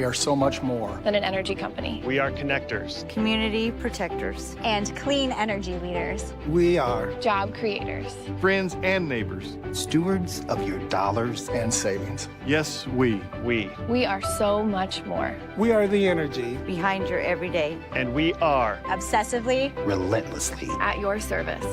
we are so much more than an energy company. We are connectors, community protectors, and clean energy leaders. We are job creators, friends and neighbors, stewards of your dollars and savings. Yes, we are so much more. We are the energy behind your everyday. And we are obsessively, relentlessly at your service.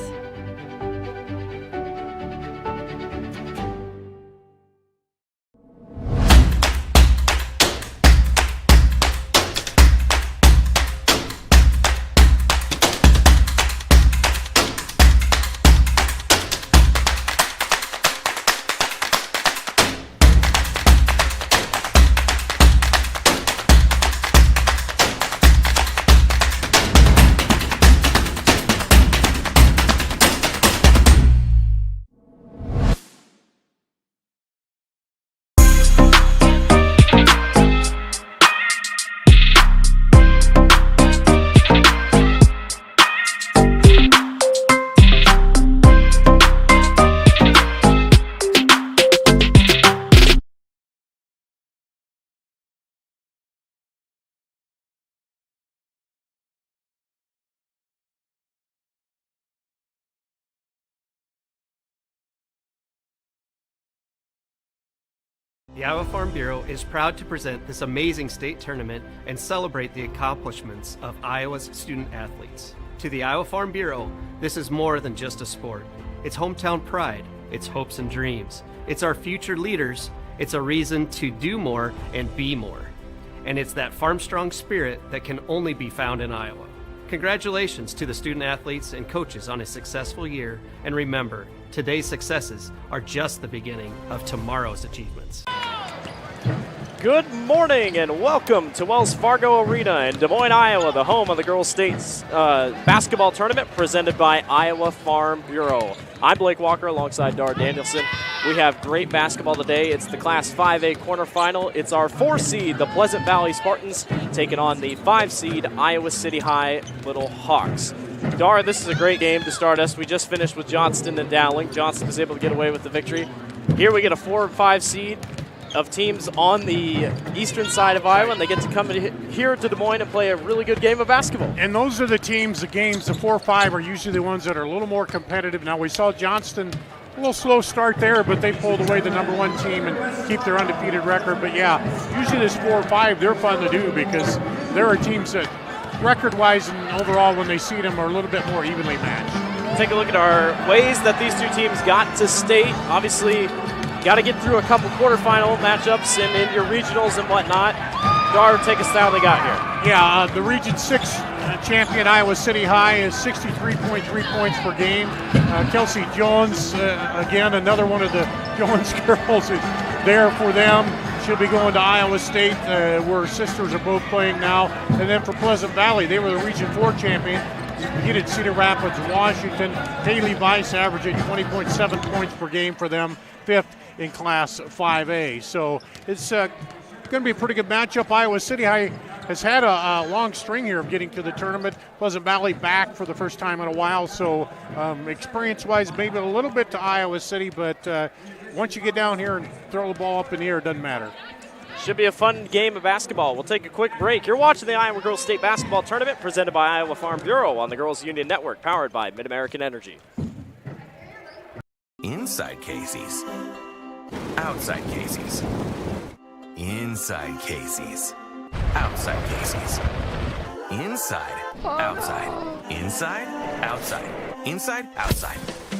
The Iowa Farm Bureau is proud to present this amazing state tournament and celebrate the accomplishments of Iowa's student athletes. To the Iowa Farm Bureau, this is more than just a sport. It's hometown pride, it's hopes and dreams, it's our future leaders, it's a reason to do more and be more. And it's that farm strong spirit that can only be found in Iowa. Congratulations to the student athletes and coaches on a successful year, and remember, today's successes are just the beginning of tomorrow's achievements. Good morning and welcome to Wells Fargo Arena in Des Moines, Iowa, the home of the Girls State's basketball tournament presented by Iowa Farm Bureau. I'm Blake Walker alongside Dar Danielson. We have great basketball today. It's the Class 5A quarterfinal. It's our 4 seed, the Pleasant Valley Spartans, taking on the 5 seed Iowa City High Little Hawks. Dar, this is a great game to start us. We just finished with Johnston and Dowling. Johnston was able to get away with the victory. Here we get a 4 and 5 seed of teams on the eastern side of Iowa, and they get to come here to Des Moines and play a really good game of basketball. And those are the teams, the games, the 4-5 are usually the ones that are a little more competitive. Now, we saw Johnston, a little slow start there, but they pulled away the number 1 team and keep their undefeated record. But yeah, usually this 4-5, they're fun to do because there are teams that record-wise and overall when they see them are a little bit more evenly matched. Take a look at our ways that these two teams got to state. Obviously, got to get through a couple quarterfinal matchups and in your regionals and whatnot. Dar, take us to how they got here. Yeah, the Region 6 champion Iowa City High is 63.3 points per game. Kelsey Jones, again, another one of the Jones girls is there for them. She'll be going to Iowa State, where sisters are both playing now. And then for Pleasant Valley, they were the Region 4 champion. Defeated Cedar Rapids, Washington. Haley Weiss averaging 20.7 points per game for them, 5th in Class 5A. So it's going to be a pretty good matchup. Iowa City High has had a long string here of getting to the tournament. Pleasant Valley back for the first time in a while. So experience-wise, maybe a little bit to Iowa City, but once you get down here and throw the ball up in the air, it doesn't matter. Should be a fun game of basketball. We'll take a quick break. You're watching the Iowa Girls State Basketball Tournament presented by Iowa Farm Bureau on the Girls Union Network, powered by Mid-American Energy. Inside Casey's. Outside Casey's. Inside Casey's. Outside Casey's. Inside. Outside. Inside. Outside. Inside. Outside.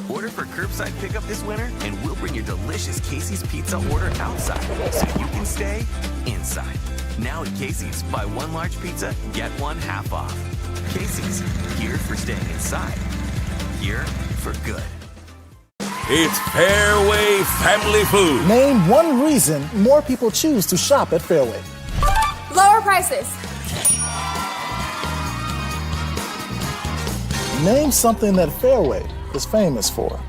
Order for curbside pickup this winter, and we'll bring your delicious Casey's Pizza order outside so you can stay inside. Now at Casey's, buy 1 large pizza, get 1 half off. Casey's, here for staying inside. Here for good. It's Fairway Family Food. Name one reason more people choose to shop at Fairway. Lower prices. Name something that Fairway is famous for.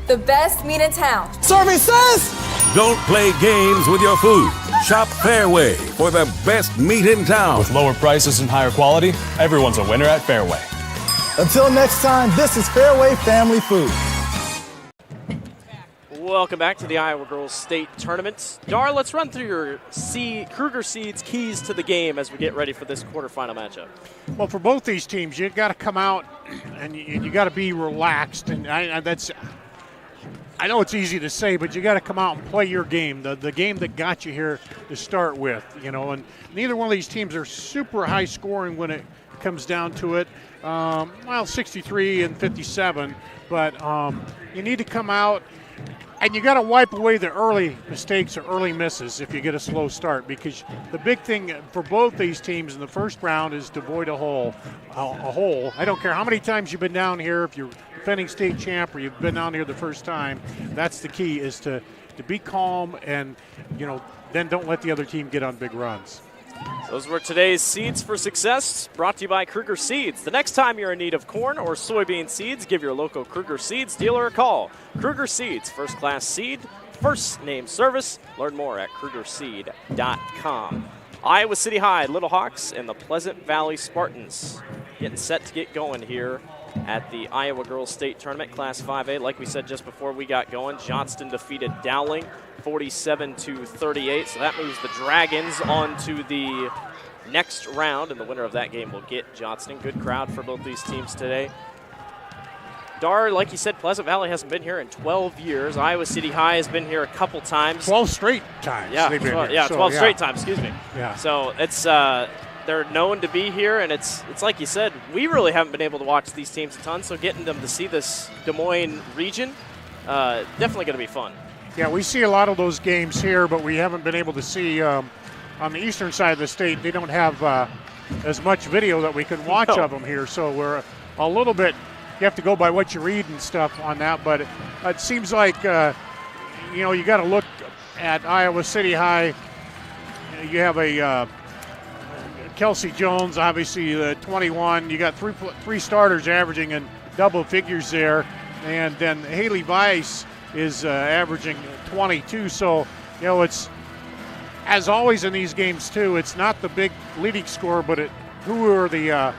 The best meat in town. Services! Don't play games with your food. Shop Fairway for the best meat in town. With lower prices and higher quality, everyone's a winner at Fairway. Until next time, this is Fairway Family Food. Welcome back to the Iowa Girls State Tournament. Dar, let's run through your Kruger Seeds keys to the game as we get ready for this quarterfinal matchup. Well, for both these teams, you got to come out and you got to be relaxed. And I know it's easy to say, but you got to come out and play your game, the game that got you here to start with. And neither one of these teams are super high scoring when it comes down to it. 63 and 57, but you need to come out. And you got to wipe away the early mistakes or early misses if you get a slow start, because the big thing for both these teams in the first round is to avoid a hole. I don't care how many times you've been down here, if you're defending state champ or you've been down here the first time, that's the key, is to be calm and, then don't let the other team get on big runs. Those were today's Seeds for Success, brought to you by Kruger Seeds. The next time you're in need of corn or soybean seeds, give your local Kruger Seeds dealer a call. Kruger Seeds, first-class seed, first-name service. Learn more at krugerseed.com. Iowa City High, Little Hawks, and the Pleasant Valley Spartans getting set to get going here at the Iowa Girls State Tournament, Class 5A. Like we said just before we got going, Johnston defeated Dowling 47-38. So that moves the Dragons on to the next round, and the winner of that game will get Johnston. Good crowd for both these teams today. Dar, like you said, Pleasant Valley hasn't been here in 12 years. Iowa City High has been here a couple times. 12 straight times. Yeah, they've been here. Yeah, 12 straight times, excuse me. Yeah. So it's they're known to be here, and it's like you said, we really haven't been able to watch these teams a ton, so getting them to see this Des Moines region, definitely going to be fun. Yeah, we see a lot of those games here, but we haven't been able to see on the eastern side of the state. They don't have as much video that we can watch of them here, so we're a little bit, you have to go by what you read and stuff on that, but it seems like, you got to look at Iowa City High. You have a Kelsey Jones, obviously the 21. You got three starters averaging in double figures there, and then Haley Weiss is averaging 22. So, it's, as always in these games too, it's not the big leading score, but who are the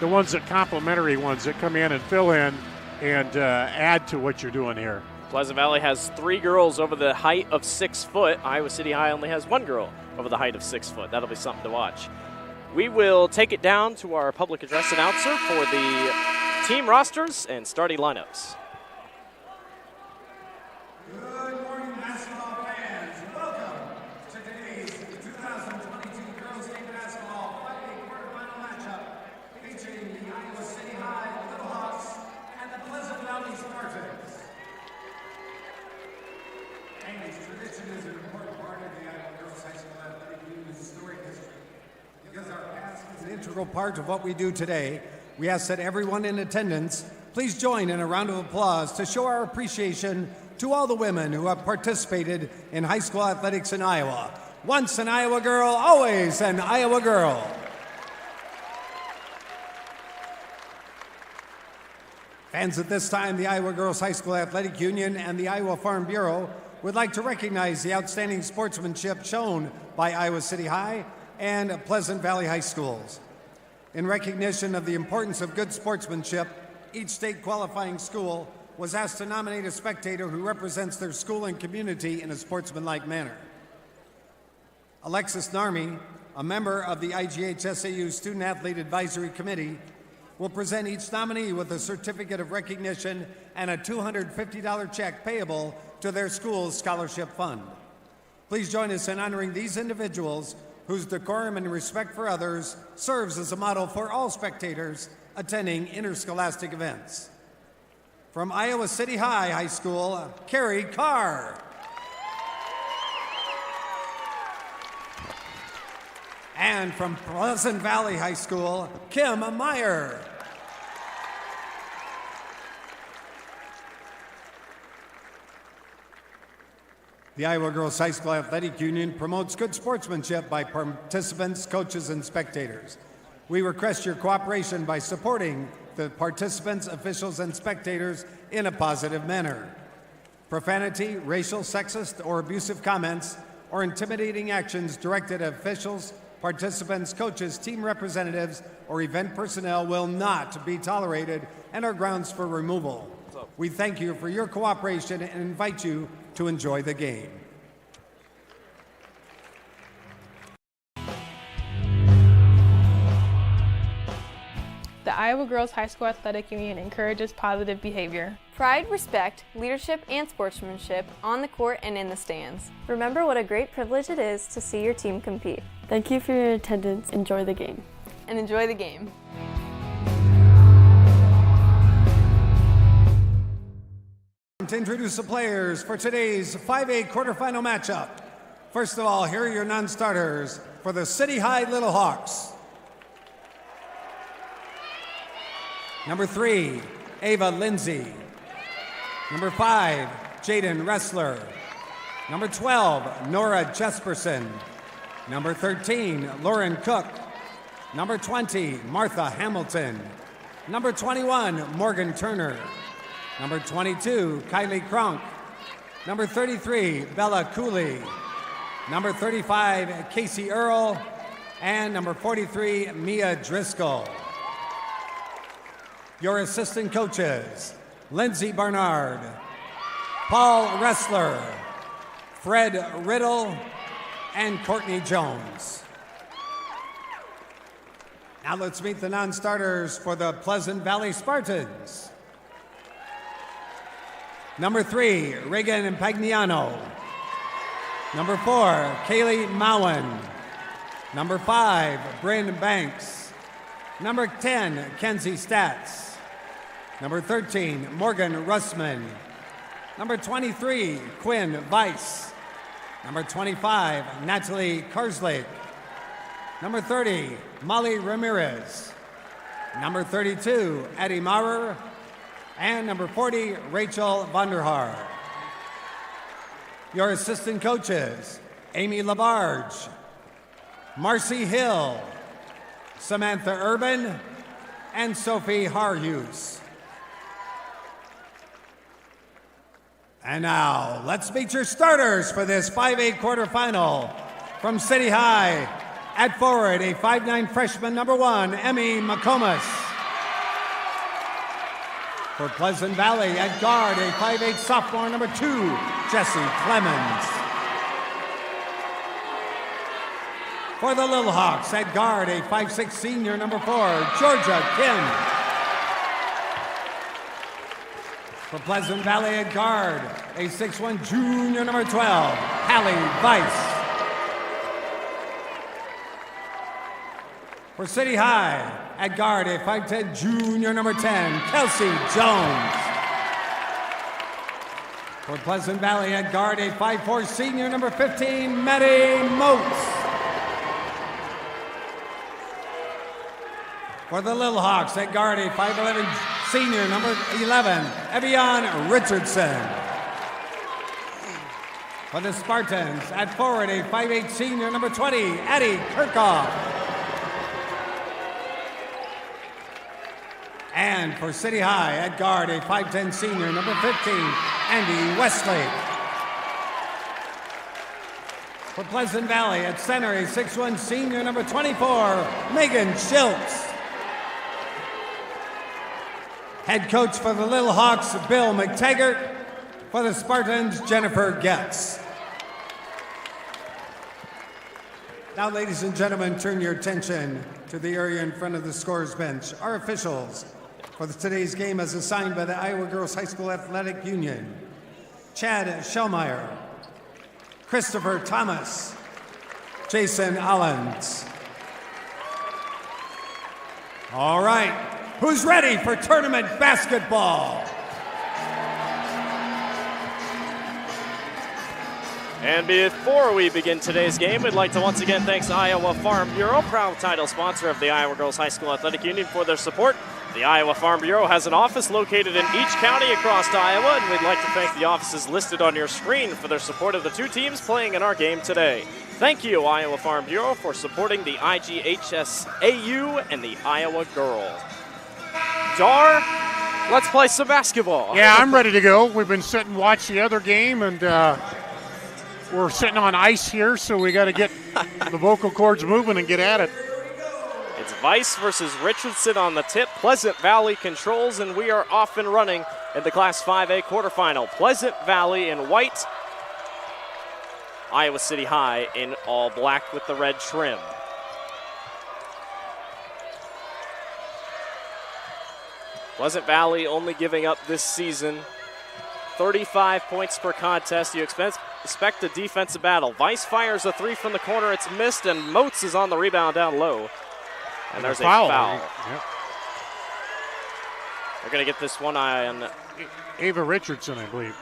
ones that complementary ones that come in and fill in and add to what you're doing here. Pleasant Valley has 3 girls over the height of 6 foot. Iowa City High only has 1 girl over the height of 6 foot. That'll be something to watch. We will take it down to our public address announcer for the team rosters and starting lineups. Good morning, basketball fans. Welcome to today's 2022 Girls State Basketball 5A quarterfinal matchup featuring the Iowa City High Little Hawks and the Pleasant Valley Spartans. Andy's tradition is an important part of the Iowa Girls High School Athletic Union's storied history. Because our past is an integral part of what we do today, we ask that everyone in attendance please join in a round of applause to show our appreciation to all the women who have participated in high school athletics in Iowa. Once an Iowa girl, always an Iowa girl. Fans, at this time, the Iowa Girls High School Athletic Union and the Iowa Farm Bureau would like to recognize the outstanding sportsmanship shown by Iowa City High and Pleasant Valley High Schools. In recognition of the importance of good sportsmanship, each state qualifying school was asked to nominate a spectator who represents their school and community in a sportsmanlike manner. Alexis Narmi, a member of the IGHSAU Student Athlete Advisory Committee, will present each nominee with a certificate of recognition and a $250 check payable to their school's scholarship fund. Please join us in honoring these individuals whose decorum and respect for others serves as a model for all spectators attending interscholastic events. From Iowa City High School, Carrie Carr. And from Pleasant Valley High School, Kim Meyer. The Iowa Girls High School Athletic Union promotes good sportsmanship by participants, coaches, and spectators. We request your cooperation by supporting the participants, officials, and spectators in a positive manner. Profanity, racial, sexist, or abusive comments, or intimidating actions directed at officials, participants, coaches, team representatives, or event personnel will not be tolerated and are grounds for removal. We thank you for your cooperation and invite you to enjoy the game. The Iowa Girls High School Athletic Union encourages positive behavior. Pride, respect, leadership, and sportsmanship on the court and in the stands. Remember what a great privilege it is to see your team compete. Thank you for your attendance. Enjoy the game. And enjoy the game. To introduce the players for today's 5A quarterfinal matchup. First of all, here are your non-starters for the City High Little Hawks. Number 3, Ava Lindsay. Number 5, Jaden Ressler. Number 12, Nora Jesperson. Number 13, Lauren Cook. Number 20, Martha Hamilton. Number 21, Morgan Turner. Number 22, Kylie Kronk. Number 33, Bella Cooley. Number 35, Casey Earl. And number 43, Mia Driscoll. Your assistant coaches, Lindsay Barnard, Paul Ressler, Fred Riddle, and Courtney Jones. Now let's meet the non-starters for the Pleasant Valley Spartans. Number 3, Reagan Pagliano. Number 4, Kaylee Mowen. Number 5, Bryn Banks. Number 10, Kenzie Statz. Number 13, Morgan Russman. Number 23, Quinn Weiss. Number 25, Natalie Karslake. Number 30, Molly Ramirez. Number 32, Addie Maurer. And number 40, Rachel Vanderhaar. Your assistant coaches, Amy Labarge, Marcy Hill, Samantha Urban, and Sophie Harhus. And now, let's meet your starters for this 5A quarterfinal. From City High, at forward, a 5'9" freshman, number 1, Emmy McComas. For Pleasant Valley, at guard, a 5'8" sophomore, number 2, Jessie Clemens. For the Little Hawks, at guard, a 5'6" senior, number 4, Georgia Kim. For Pleasant Valley, at guard, a 6'1" junior, number 12, Hallie Weiss. For City High, at guard, a 5'10" junior, number 10, Kelsey Jones. For Pleasant Valley, at guard, a 5'4" senior, number 15, Maddie Moats. For the Little Hawks, at guard, a 5'11" senior, number 11, Evian Richardson. For the Spartans, at forward, a 5'8" senior, number 20, Addie Kirchhoff. And for City High, at guard, a 5'10" senior, number 15, Andy Westlake. For Pleasant Valley, at center, a 6'1" senior, number 24, Megan Schiltz. Head coach for the Little Hawks, Bill McTaggart. For the Spartans, Jennifer Getz. Now, ladies and gentlemen, turn your attention to the area in front of the scorer's bench. Our officials for today's game as assigned by the Iowa Girls High School Athletic Union: Chad Schellmeyer, Christopher Thomas, Jason Allens. All right, who's ready for tournament basketball? And before we begin today's game, we'd like to once again thank the Iowa Farm Bureau, proud title sponsor of the Iowa Girls High School Athletic Union, for their support. The Iowa Farm Bureau has an office located in each county across Iowa, and we'd like to thank the offices listed on your screen for their support of the two teams playing in our game today. Thank you, Iowa Farm Bureau, for supporting the IGHSAU and the Iowa Girls. Dar, let's play some basketball. Yeah, I'm ready to go. We've been sitting and watch the other game, and we're sitting on ice here, so we got to get the vocal cords moving and get at it. It's Weiss versus Richardson on the tip. Pleasant Valley controls, and we are off and running in the Class 5A quarterfinal. Pleasant Valley in white, Iowa City High in all black with the red trim. Pleasant Valley only giving up this season 35 points per contest. You expect a defensive battle. Weiss fires a three from the corner. It's missed, and Moats is on the rebound down low. And there's a foul. Yep. They're going to get this one on Ava Richardson, I believe.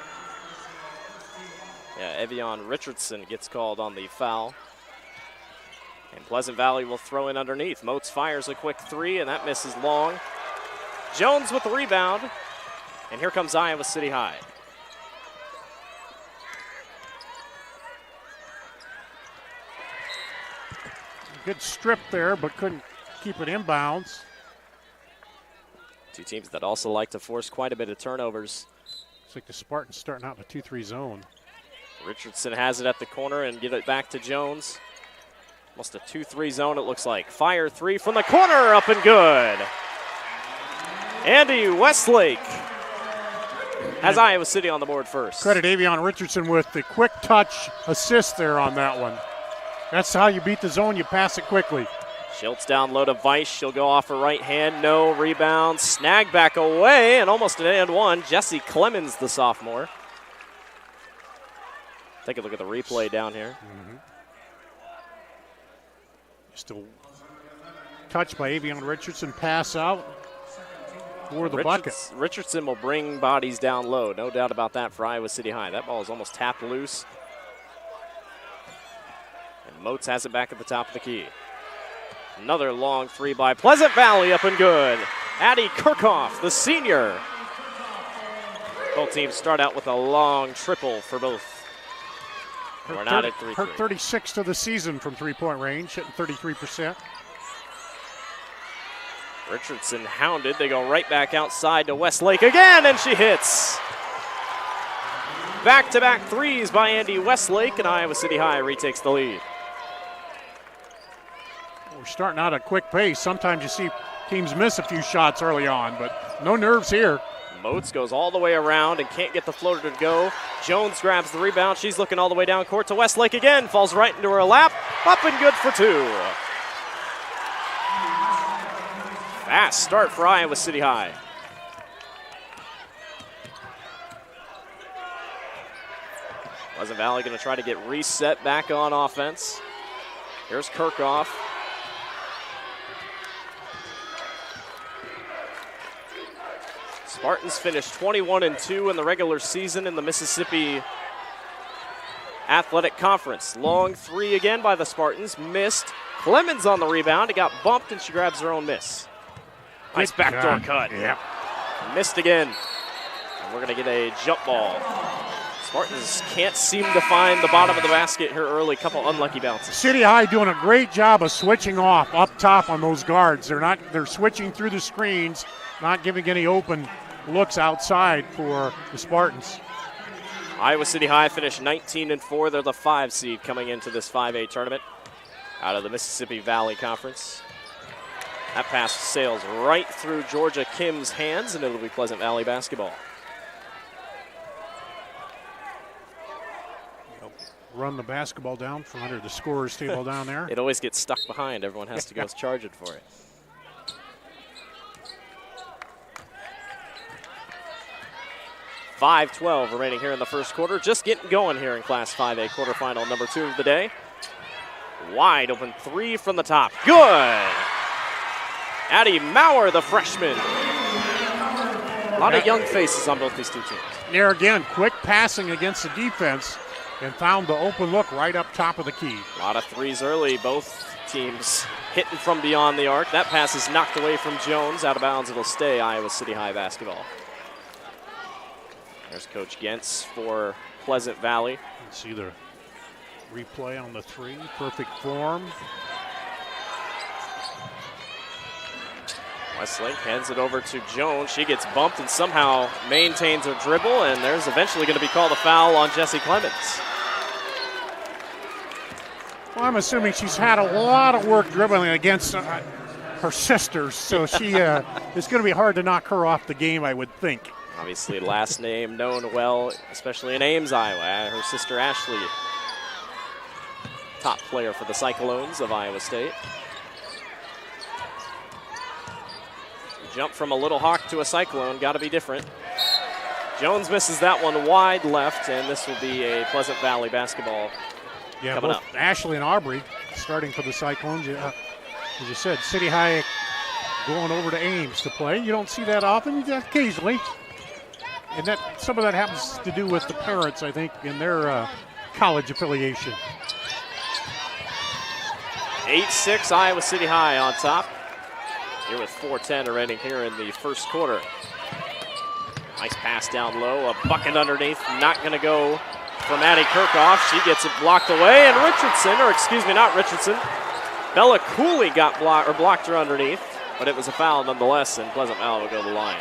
Yeah, Evian Richardson gets called on the foul. And Pleasant Valley will throw in underneath. Moats fires a quick three, and that misses long. Jones with the rebound. And here comes Iowa City High. Good strip there, but couldn't keep it inbounds. Two teams that also like to force quite a bit of turnovers. Looks like the Spartans starting out in a 2-3 zone. Richardson has it at the corner and get it back to Jones. Almost a 2-3 zone, it looks like. Fire three from the corner, up and good. Andy Westlake has Iowa City on the board first. Credit Avion Richardson with the quick touch assist there on that one. That's how you beat the zone, you pass it quickly. Schultz down low to Weiss. She'll go off her right hand. No rebound. Snag back away and almost an and one. Jessie Clemens, the sophomore. Take a look at the replay down here. Just a touch by Avion Richardson, pass out for the bucket. Richardson will bring bodies down low. No doubt about that for Iowa City High. That ball is almost tapped loose. And Moats has it back at the top of the key. Another long three by Pleasant Valley, up and good. Addie Kirchhoff, the senior. Both teams start out with a long triple for both. We're not at 3-3. Her 36th of the season from three-point range, hitting 33%. Richardson hounded. They go right back outside to Westlake again, and she hits. Back-to-back threes by Andy Westlake, and Iowa City High retakes the lead. We're starting out at a quick pace. Sometimes you see teams miss a few shots early on, but no nerves here. Moats goes all the way around and can't get the floater to go. Jones grabs the rebound. She's looking all the way down court to Westlake again. Falls right into her lap. Up and good for two. Fast start for Iowa City High. Pleasant Valley going to try to get reset back on offense. Here's Kirchhoff. Spartans finished 21-2 in the regular season in the Mississippi Athletic Conference. Long three again by the Spartans, missed. Clemens on the rebound, it got bumped and she grabs her own miss. Nice backdoor cut. Yep. Missed again. And we're gonna get a jump ball. Spartans can't seem to find the bottom of the basket here early, couple unlucky bounces. City High doing a great job of switching off up top on those guards. They're switching through the screens, not giving any open looks outside for the Spartans. Iowa City High finished 19-4. They're the 5 seed coming into this 5A tournament out of the Mississippi Valley Conference. That pass sails right through Georgia Kim's hands, and it'll be Pleasant Valley basketball. Run the basketball down from under the scorer's table down there. It always gets stuck behind. Everyone has to go charge it for it. .5:12 remaining here in the first quarter. Just getting going here in Class 5A quarterfinal number 2 of the day. Wide open three from the top. Good! Addie Maurer, the freshman. A lot of young faces on both these two teams. There again, quick passing against the defense and found the open look right up top of the key. A lot of threes early. Both teams hitting from beyond the arc. That pass is knocked away from Jones. Out of bounds, it'll stay Iowa City High basketball. There's Coach Gentz for Pleasant Valley. You can see the replay on the three. Perfect form. Westlake hands it over to Jones. She gets bumped and somehow maintains her dribble, and there's eventually going to be called a foul on Jessie Clemens. Well, I'm assuming she's had a lot of work dribbling against her sisters, so she it's going to be hard to knock her off the game, I would think. Obviously, last name known well, especially in Ames, Iowa. Her sister Ashley, top player for the Cyclones of Iowa State. Jump from a Little Hawk to a Cyclone, got to be different. Jones misses that one wide left, and this will be a Pleasant Valley basketball coming up. Ashley and Aubrey starting for the Cyclones. As you said, City High going over to Ames to play. You don't see that often, occasionally. And that some of that happens to do with the parents, I think, in their college affiliation. 8-6, Iowa City High on top. Here with 4:10 remaining here in the first quarter. Nice pass down low, a bucket underneath, not going to go from Addie Kirchhoff. She gets it blocked away, and Richardson, or excuse me, not Richardson, Bella Cooley got blocked her underneath, but it was a foul nonetheless, and Pleasant Valley will go to the line.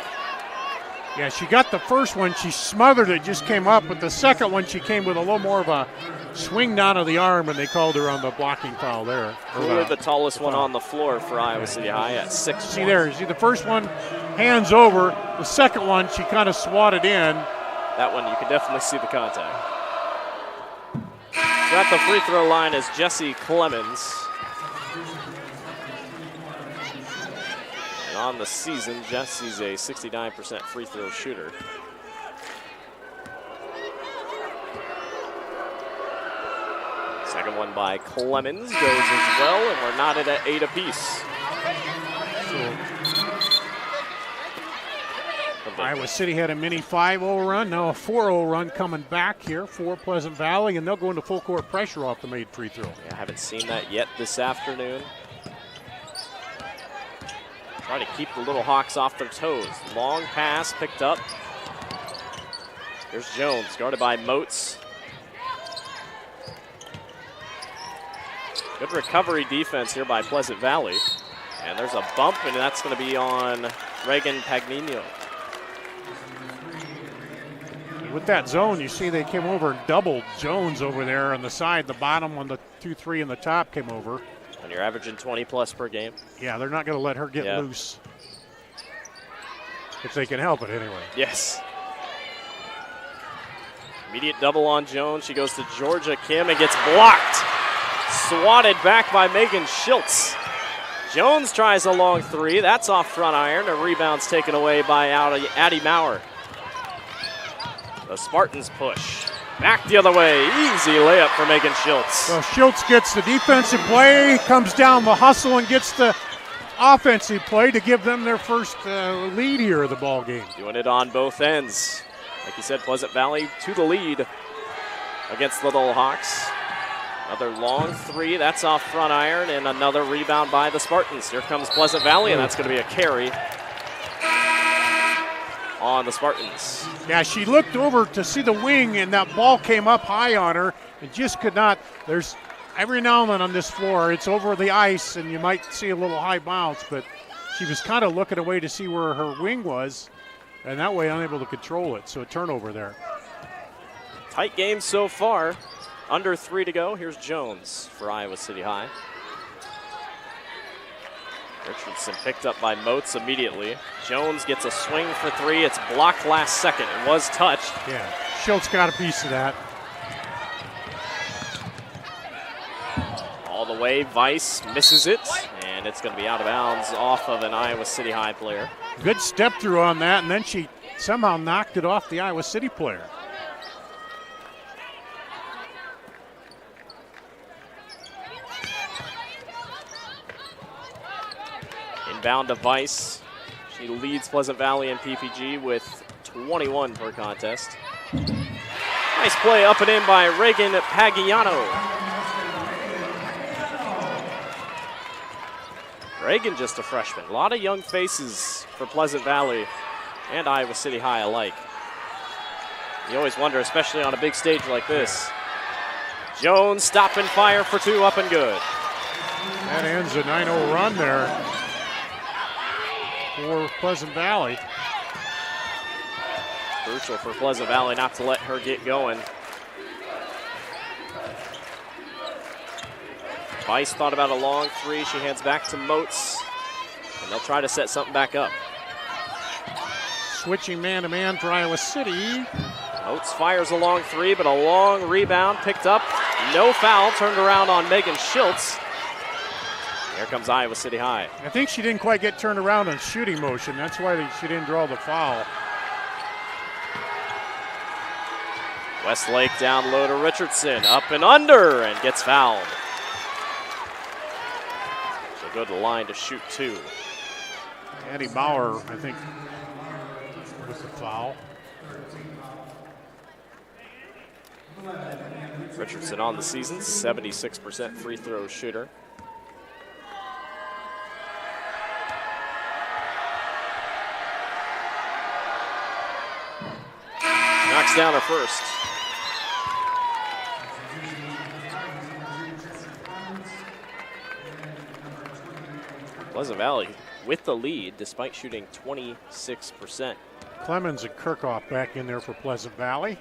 Yeah, she got the first one. She smothered it, just came up. But the second one, she came with a little more of a swing down of the arm, and they called her on the blocking foul there. Cooley, the tallest one on the floor for Iowa City High at 6'1". See there, the first one, hands over. The second one, she kind of swatted in. That one, you can definitely see the contact. So at the free throw line is Jessie Clemens. On the season, Jessie's a 69% free throw shooter. Second one by Clemens goes as well, and we're knotted at 8 apiece. Iowa City had a mini 5-0 run, now a 4-0 run coming back here for Pleasant Valley, and they'll go into full court pressure off the made free throw. Yeah, I haven't seen that yet this afternoon. Try to keep the Little Hawks off their toes. Long pass picked up. Here's Jones, guarded by Moats. Good recovery defense here by Pleasant Valley. And there's a bump, and that's going to be on Reagan Pagnino. With that zone, you see they came over and doubled Jones over there on the side. The bottom on the 2-3 and the top came over. And you're averaging 20+ per game. Yeah, they're not going to let her get loose. If they can help it anyway. Yes. Immediate double on Jones. She goes to Georgia Kim and gets blocked. Swatted back by Megan Schultz. Jones tries a long three. That's off front iron. A rebound's taken away by Addie Maurer. The Spartans push. Back the other way. Easy layup for Megan Schultz. So Schultz gets the defensive play, comes down the hustle, and gets the offensive play to give them their first lead here of the ball game. Doing it on both ends. Like you said, Pleasant Valley to the lead against the Little Hawks. Another long three. That's off front iron, and another rebound by the Spartans. Here comes Pleasant Valley, and that's going to be a carry on the Spartans. Yeah, she looked over to see the wing, and that ball came up high on her and just could not. There's every now and then on this floor, it's over the ice, and you might see a little high bounce, but she was kind of looking away to see where her wing was, and that way unable to control it. So a turnover there. Tight game so far. Under 3 to go. Here's Jones for Iowa City High. Richardson picked up by Moats immediately. Jones gets a swing for 3. It's blocked last second. It was touched. Yeah, Schultz got a piece of that. All the way, Weiss misses it, and it's going to be out of bounds off of an Iowa City High player. Good step through on that, and then she somehow knocked it off the Iowa City player. Inbound to Weiss. She leads Pleasant Valley in PPG with 21 per contest. Nice play up and in by Reagan Pagiano. Reagan just a freshman. A lot of young faces for Pleasant Valley and Iowa City High alike. You always wonder, especially on a big stage like this. Jones stop and fire for 2, up and good. That ends a 9-0 run there for Pleasant Valley. Crucial for Pleasant Valley not to let her get going. Weiss thought about a long 3. She hands back to Moats, and they'll try to set something back up. switching man-to-man for Iowa City. Oates fires a long three, but a long rebound picked up. No foul, turned around on Megan Schultz. Here comes Iowa City High. I think she didn't quite get turned around in shooting motion. That's why she didn't draw the foul. Westlake down low to Richardson, up and under, and gets fouled. She'll go to the line to shoot two. Addie Bauer, I think, with the foul. Richardson on the season, 76% free throw shooter. Knocks down her first. Pleasant Valley with the lead despite shooting 26%. Clemens and Kirchhoff back in there for Pleasant Valley.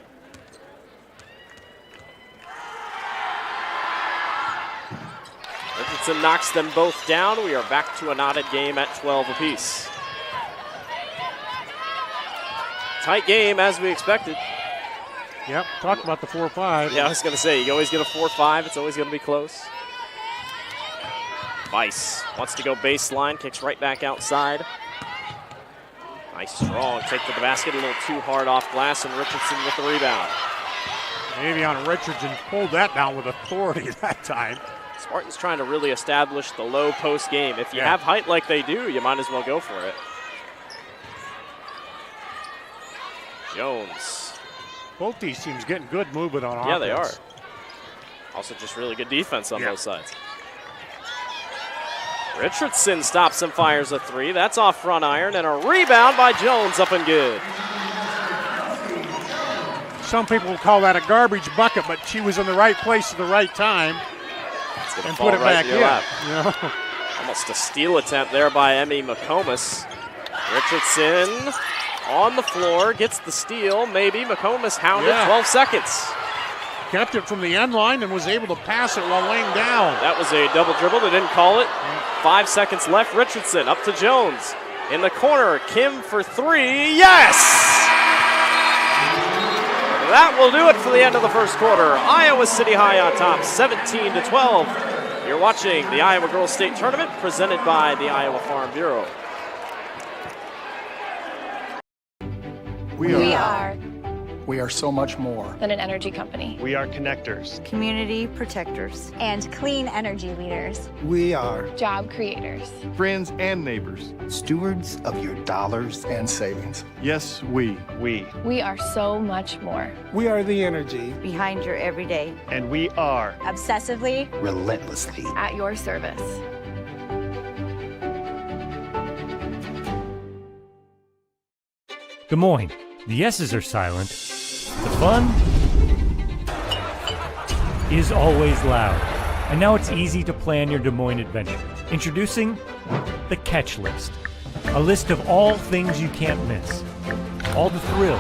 Richardson knocks them both down. We are back to a knotted game at 12 apiece. Tight game as we expected. Yep, talk about the 4-5. Yeah, I was going to say, you always get a 4-5. It's always going to be close. Weiss wants to go baseline, kicks right back outside. Nice strong take to the basket, a little too hard off glass, and Richardson with the rebound. Avion Richardson pulled that down with authority that time. Spartans trying to really establish the low post game. If you have height like they do, you might as well go for it. Jones. Both these teams getting good movement on offense. Yeah, they are. Also just really good defense on both sides. Richardson stops and fires a three. That's off front iron, and a rebound by Jones, up and good. Some people will call that a garbage bucket, but she was in the right place at the right time and put it back in. Yeah. Almost a steal attempt there by Emmy McComas. Richardson on the floor, gets the steal, maybe. McComas hounded, 12 seconds. Kept it from the end line and was able to pass it while laying down. That was a double dribble. They didn't call it. 5 seconds left. Richardson up to Jones. In the corner, Kim for three. Yes! That will do it for the end of the first quarter. Iowa City High on top, 17-12. You're watching the Iowa Girls State Tournament presented by the Iowa Farm Bureau. We are so much more than an energy company. We are connectors. Community protectors. And clean energy leaders. We are job creators. Friends and neighbors. Stewards of your dollars and savings. Yes, we. We are so much more. We are the energy behind your everyday. And we are obsessively, relentlessly at your service. Des Moines. The S's are silent. The fun is always loud. And now it's easy to plan your Des Moines adventure. Introducing the Catch List. A list of all things you can't miss. All the thrills,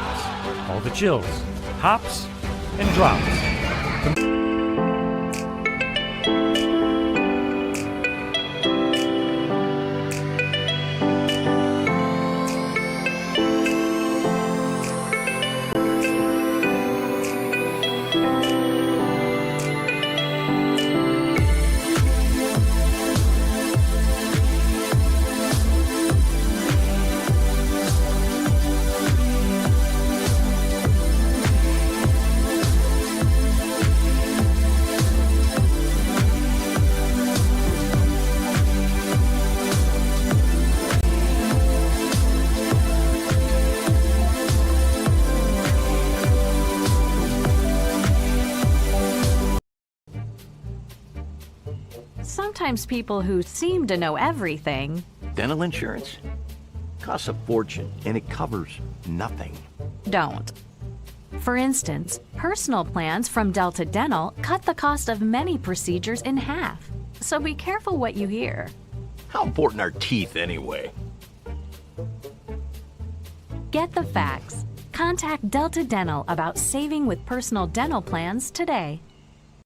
all the chills, hops and drops. Sometimes people who seem to know everything. Dental insurance costs a fortune and it covers nothing. Don't. For instance, personal plans from Delta Dental cut the cost of many procedures in half. So be careful what you hear. How important are teeth anyway? Get the facts. Contact Delta Dental about saving with personal dental plans today.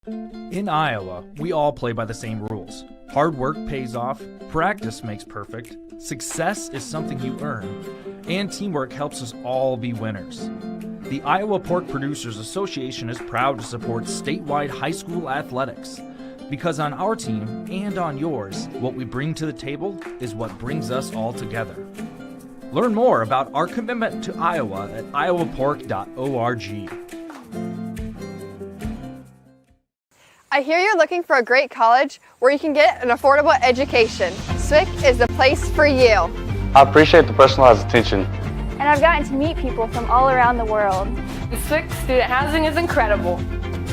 In Iowa, we all play by the same rules. Hard work pays off, practice makes perfect, success is something you earn, and teamwork helps us all be winners. The Iowa Pork Producers Association is proud to support statewide high school athletics. Because on our team and on yours, what we bring to the table is what brings us all together. Learn more about our commitment to Iowa at iowapork.org. I hear you're looking for a great college where you can get an affordable education. SWIC is the place for you. I appreciate the personalized attention. And I've gotten to meet people from all around the world. The SWIC student housing is incredible.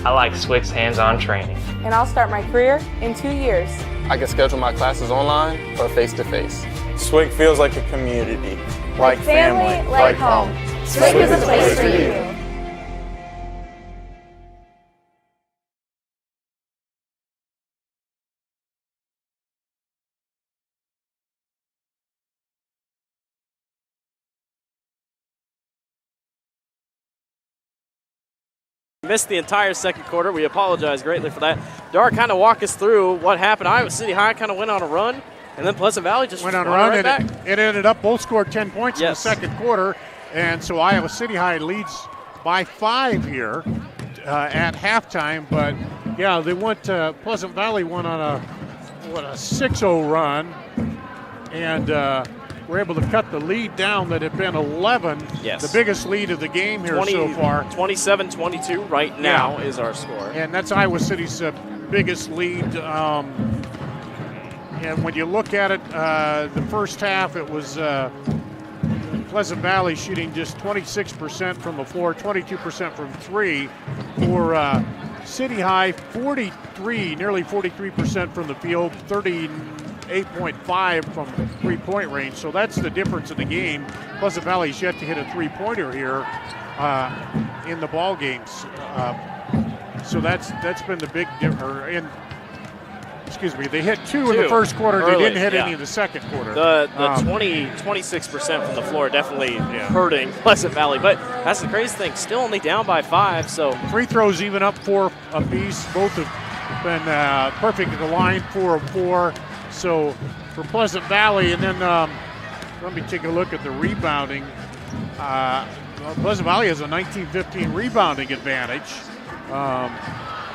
I like SWIC's hands-on training. And I'll start my career in 2 years. I can schedule my classes online or face-to-face. SWIC feels like a community, like family, like home. SWIC is a place for you. Missed the entire second quarter. We apologize greatly for that. Dar, kind of walk us through what happened. Iowa City High kind of went on a run, and then Pleasant Valley just went on a run run, right and back. it ended up both scored 10 points in the second quarter, and so Iowa City High leads by 5 here at halftime. But yeah, they went. Pleasant Valley went on a 6-0 run, and were able to cut the lead down that had been 11. Yes. The biggest lead of the game here so far. 27-22 right now is our score. And that's Iowa City's biggest lead. And when you look at it, the first half, it was Pleasant Valley shooting just 26% from the floor, 22% from three. For City High, 43, nearly 43% from the field, 38.5 from three-point range. So that's the difference in the game. Pleasant Valley's yet to hit a three-pointer here in the ball games. So that's been the big difference. Excuse me, they hit two in the first quarter. Early, they didn't hit any in the second quarter. The 26% from the floor definitely hurting Pleasant Valley. But that's the crazy thing. Still only down by 5. So free throws even up 4 apiece. Both have been perfect at the line, 4 of 4. So for Pleasant Valley, and then let me take a look at the rebounding. Pleasant Valley has a 19-15 rebounding advantage.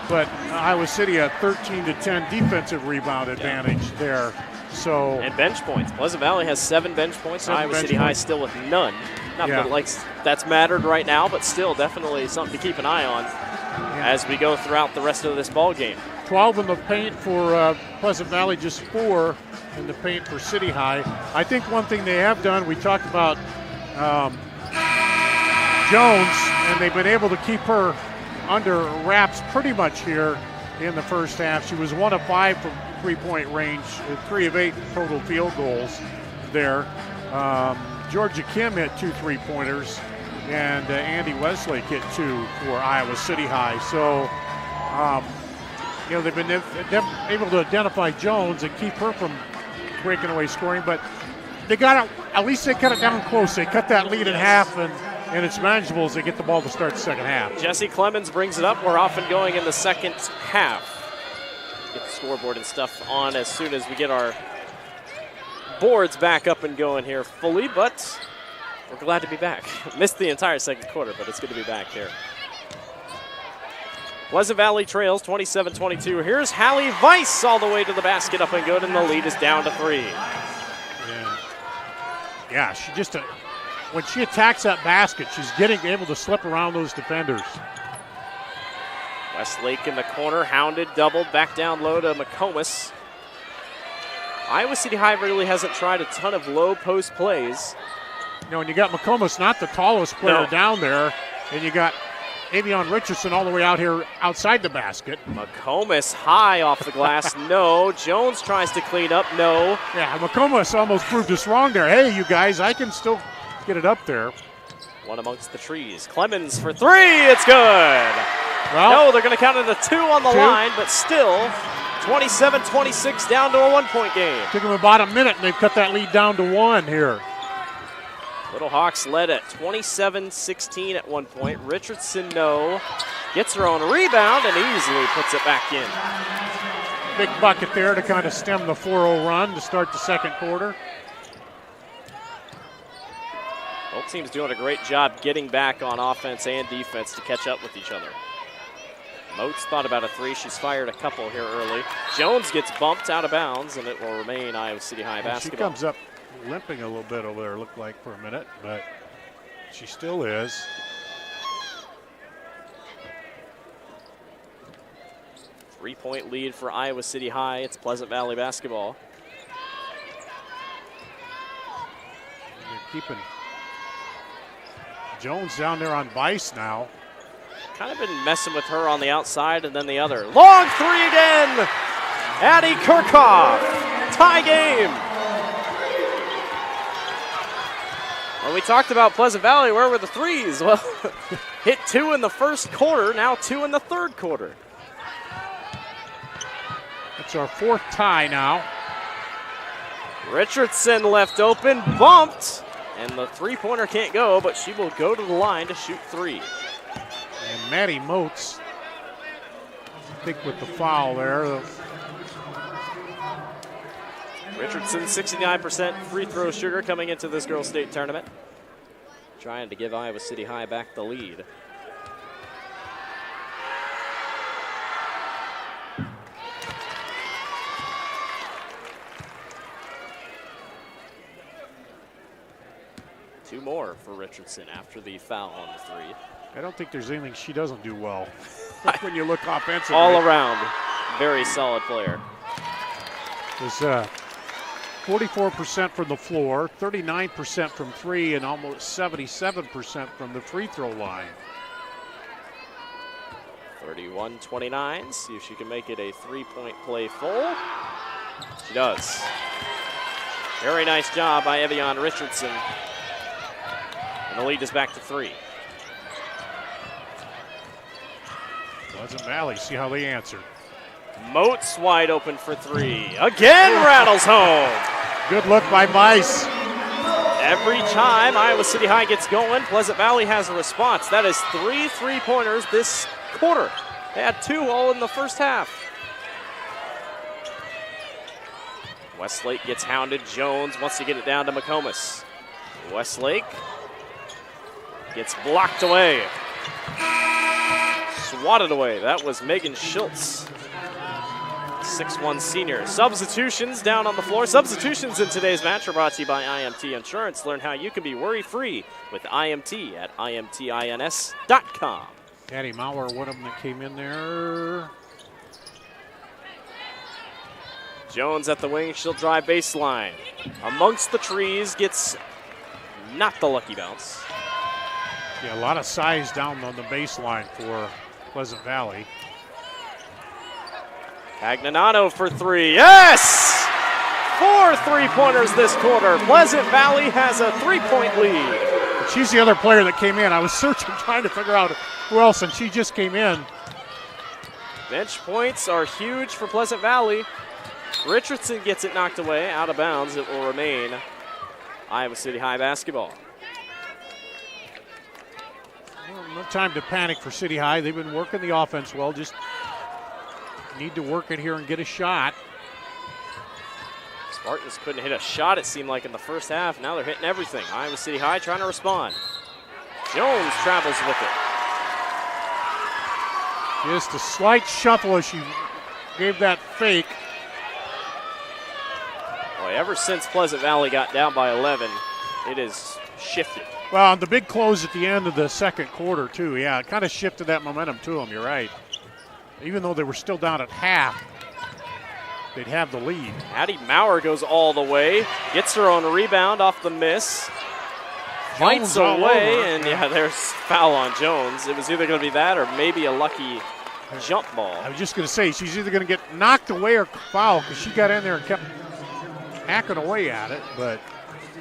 But Iowa City a 13-10 defensive rebound advantage there. So and bench points. Pleasant Valley has 7 bench points. Iowa City High still with none. Not that that's mattered right now, but still definitely something to keep an eye on as we go throughout the rest of this ball game. 12 in the paint for Pleasant Valley, just 4 in the paint for City High. I think one thing they have done, we talked about Jones, and they've been able to keep her under wraps pretty much here in the first half. She was 1 of 5 from three-point range, 3 of 8 total field goals there. Georgia Kim hit 2 3-pointers, and Andy Westlake hit 2 for Iowa City High. So, they've been able to identify Jones and keep her from breaking away scoring, but they got it, at least they cut it down close. They cut that lead in half, and it's manageable as they get the ball to start the second half. Jesse Clemens brings it up. We're often going in the second half. Get the scoreboard and stuff on as soon as we get our boards back up and going here fully, but we're glad to be back. Missed the entire second quarter, but it's good to be back here. Pleasant Valley trails 27-22. Here's Hallie Weiss all the way to the basket, up and good, and the lead is down to 3. Yeah, she just when she attacks that basket, she's able to slip around those defenders. Westlake in the corner, hounded, doubled, back down low to McComas. Iowa City High really hasn't tried a ton of low post plays. And you got McComas, not the tallest player down there, and you got Avion Richardson all the way out here outside the basket. McComas high off the glass, no. Jones tries to clean up, no. Yeah, McComas almost proved us wrong there. Hey, you guys, I can still get it up there. One amongst the trees. Clemens for 3, it's good. Well, no, they're going to count it a 2 on the line, but still 27-26 down to a 1-point game. Took them about a minute, and they've cut that lead down to 1 here. Little Hawks led at 27-16 at one point. Richardson, no. Gets her own rebound and easily puts it back in. Big bucket there to kind of stem the 4-0 run to start the second quarter. Both teams doing a great job getting back on offense and defense to catch up with each other. Moats thought about a three. She's fired a couple here early. Jones gets bumped out of bounds, and it will remain Iowa City High basketball. She comes up limping a little bit over there, looked like, for a minute, but she still is. Three-point lead for Iowa City High. It's Pleasant Valley basketball. They're keeping Jones down there on Bice now. Kind of been messing with her on the outside and then the other. Long three again! Addie Kirchhoff, tie game. Well, we talked about Pleasant Valley. Where were the threes? Well, hit 2 in the first quarter, now 2 in the third quarter. It's our 4th tie now. Richardson left open, bumped, and the three-pointer can't go, but she will go to the line to shoot 3. And Maddie Moats, I think with the foul there. Richardson, 69% free throw shooter coming into this girls' state tournament. Trying to give Iowa City High back the lead. Two more for Richardson after the foul on the three. I don't think there's anything she doesn't do well when you look offensively. All around, very solid player. There's 44% from the floor, 39% from 3, and almost 77% from the free throw line. 31-29. See if she can make it a three-point play full. She does. Very nice job by Evian Richardson. And the lead is back to 3. Pleasant Valley, see how they answer. Moats wide open for 3. Again rattles home. Good look by Bice. Every time Iowa City High gets going, Pleasant Valley has a response. That is 3 three-pointers this quarter. They had 2 all in the first half. Westlake gets hounded. Jones wants to get it down to McComas. Westlake gets blocked away. Swatted away. That was Megan Schultz, 6'1" senior. Substitutions down on the floor. Substitutions in today's match are brought to you by IMT Insurance. Learn how you can be worry-free with IMT at imtins.com. Addie Mauer, one of them that came in there. Jones at the wing. She'll drive baseline. Amongst the trees, gets not the lucky bounce. Yeah, a lot of size down on the baseline for Pleasant Valley. Agnanato for 3. Yes! 4 three-pointers this quarter. Pleasant Valley has a 3-point lead. She's the other player that came in. I was searching, trying to figure out who else, and she just came in. Bench points are huge for Pleasant Valley. Richardson gets it knocked away, out of bounds. It will remain Iowa City High basketball. Well, no time to panic for City High. They've been working the offense well. Just need to work it here and get a shot. Spartans couldn't hit a shot, it seemed like, in the first half. Now they're hitting everything. Iowa City High trying to respond. Jones travels with it. Just a slight shuffle as she gave that fake. Boy, ever since Pleasant Valley got down by 11, it has shifted. Well, the big close at the end of the second quarter, too. Yeah, it kind of shifted that momentum to them. You're right. Even though they were still down at half, they'd have the lead. Addie Mauer goes all the way, gets her own rebound off the miss, fights away, and yeah, there's foul on Jones. It was either going to be that or maybe a lucky jump ball. I was just going to say, she's either going to get knocked away or foul because she got in there and kept hacking away at it, but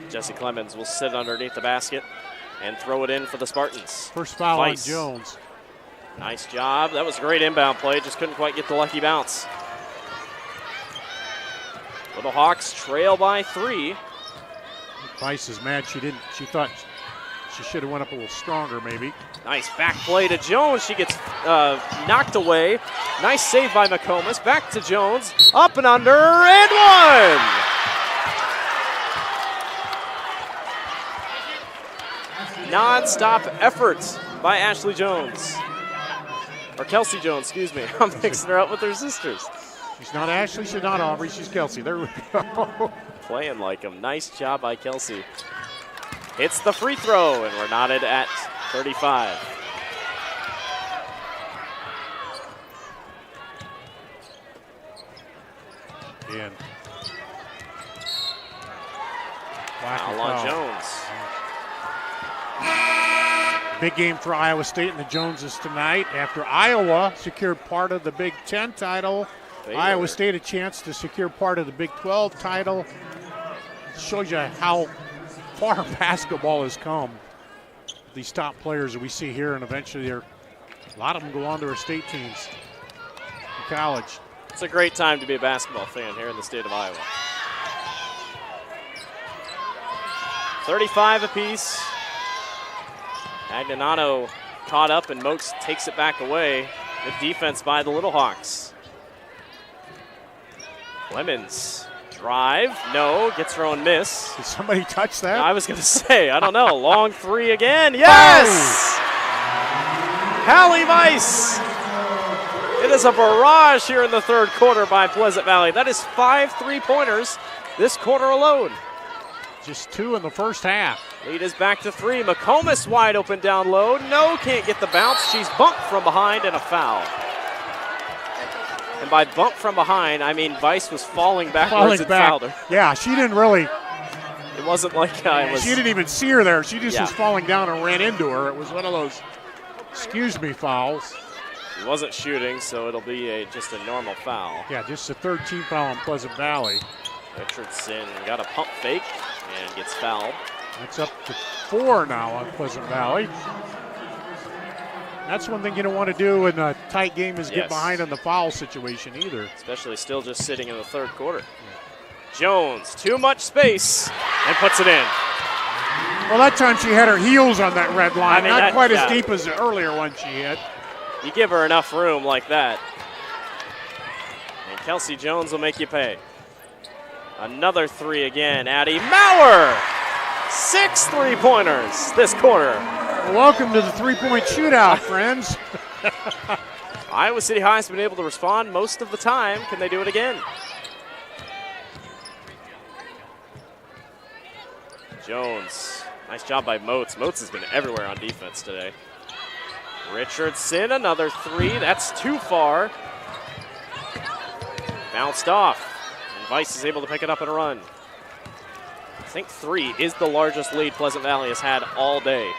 Jesse Clemens will sit underneath the basket and throw it in for the Spartans. First foul Weiss on Jones. Nice job. That was a great inbound play. Just couldn't quite get the lucky bounce. Little Hawks trail by 3. Weiss is mad she thought she should have went up a little stronger maybe. Nice back play to Jones. She gets knocked away. Nice save by McComas. Back to Jones. Up and under and 1. non-stop effort by Ashley Jones. Or Kelsey Jones, excuse me. I'm mixing her up with her sisters. She's not Ashley, she's not Aubrey, she's Kelsey. There we go. Playing like him. Nice job by Kelsey. Hits the free throw, and we're knotted at 35. And foul on Jones. Big game for Iowa State and the Joneses tonight. After Iowa secured part of the Big Ten title, Iowa State a chance to secure part of the Big 12 title. It shows you how far basketball has come. These top players that we see here, and eventually a lot of them go on to our state teams in college. It's a great time to be a basketball fan here in the state of Iowa. 35 apiece. Agnanano caught up, and Mokes takes it back away. Good defense by the Little Hawks. Clemens drive, no, gets her own miss. Did somebody touch that? I was going to say, I don't know. Long three again. Yes! Hallie Weiss. It is a barrage here in the third quarter by Pleasant Valley. That is 5 3-pointers this quarter alone. Just 2 in the first half. Lead is back to 3. McComas wide open down low. No, can't get the bounce. She's bumped from behind and a foul. And by bump from behind, I mean Weiss was falling backwards and fouled her. Yeah, she didn't really. It wasn't like I was. She didn't even see her there. She just was falling down and ran into her. It was one of those, excuse me, fouls. He wasn't shooting, so it'll be just a normal foul. Yeah, just a 13 foul on Pleasant Valley. Richardson got a pump fake and gets fouled. It's up to 4 now on Pleasant Valley. That's one thing you don't want to do in a tight game is get behind on the foul situation either. Especially still just sitting in the third quarter. Jones, too much space, and puts it in. Well, that time she had her heels on that red line. I mean, not quite as deep as the earlier one she hit. You give her enough room like that, and Kelsey Jones will make you pay. Another 3 again, Addie Maurer. 6 3-pointers this quarter. Welcome to the 3-point shootout, friends. Iowa City High has been able to respond most of the time. Can they do it again? Jones, nice job by Moats. Moats has been everywhere on defense today. Richardson, another 3. That's too far. Bounced off. And Weiss is able to pick it up and run. I think 3 is the largest lead Pleasant Valley has had all day.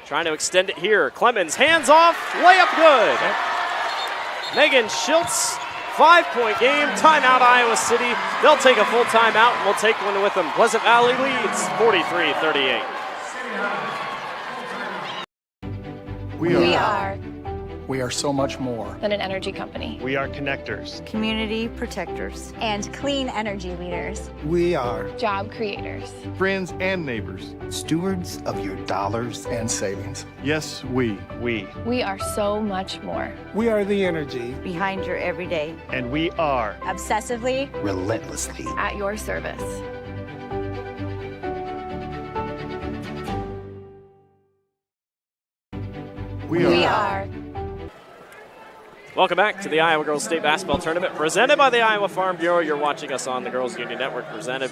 Trying to extend it here. Clemens, hands off, layup good. Megan Schiltz, 5-point game, timeout Iowa City. They'll take a full timeout, and we'll take one with them. Pleasant Valley leads 43-38. We are so much more than an energy company. We are connectors. Community protectors. And clean energy leaders. We are job creators. Friends and neighbors. Stewards of your dollars and savings. Yes, we. We are so much more. We are the energy behind your everyday. And we are obsessively, relentlessly at your service. We are. Welcome back to the Iowa Girls State Basketball Tournament, presented by the Iowa Farm Bureau. You're watching us on the Girls Union Network,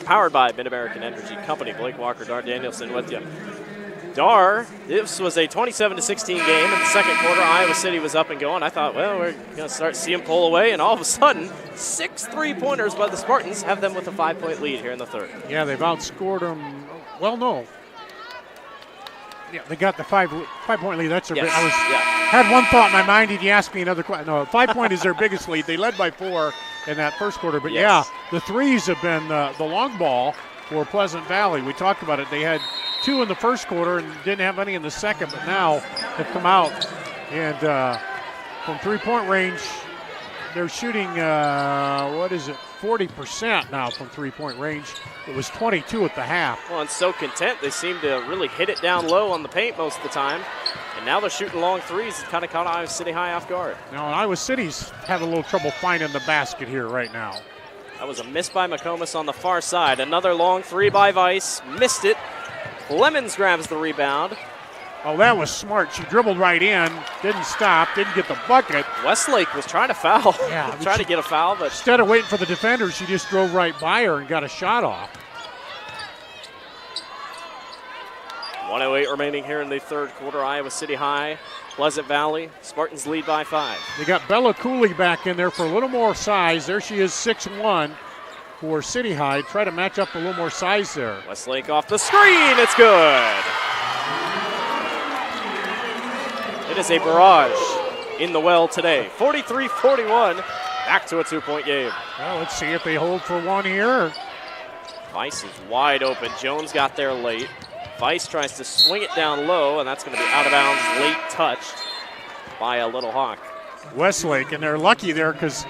powered by Mid-American Energy Company. Blake Walker, Dar Danielson with you. Dar, this was a 27-16 game in the second quarter. Iowa City was up and going. I thought, well, we're going to start seeing them pull away, and all of a sudden, 6 3-pointers by the Spartans have them with a 5-point lead here in the third. Yeah, they've outscored them. Well, no. Yeah, they got the 5-point lead. That's their big. I had one thought in my mind. Did you ask me another question? No, 5-point is their biggest lead. They led by 4 in that first quarter. But yeah, the threes have been the long ball for Pleasant Valley. We talked about it. They had 2 in the first quarter and didn't have any in the second, but now have come out. And from 3-point range, they're shooting, 40% now from 3-point range. It was 22 at the half. Well, and so content. They seem to really hit it down low on the paint most of the time. And now they're shooting long threes. It kind of caught Iowa City High off guard. Now, Iowa City's having a little trouble finding the basket here right now. That was a miss by McComas on the far side. Another long 3 by Weiss. Missed it. Clemens grabs the rebound. Oh, that was smart. She dribbled right in, didn't stop, didn't get the bucket. Westlake was trying to foul. Yeah, trying to get a foul, but instead of waiting for the defender, she just drove right by her and got a shot off. 1:08 remaining here in the third quarter. Iowa City High, Pleasant Valley. Spartans lead by 5. They got Bella Cooley back in there for a little more size. There she is, 6'1" for City High. Try to match up a little more size there. Westlake off the screen. It's good. It is a barrage in the well today. 43-41. Back to a 2-point game. Well, let's see if they hold for one here. Vice is wide open. Jones got there late. Vice tries to swing it down low, and that's going to be out of bounds, late touched by a Little Hawk. Westlake, and they're lucky there because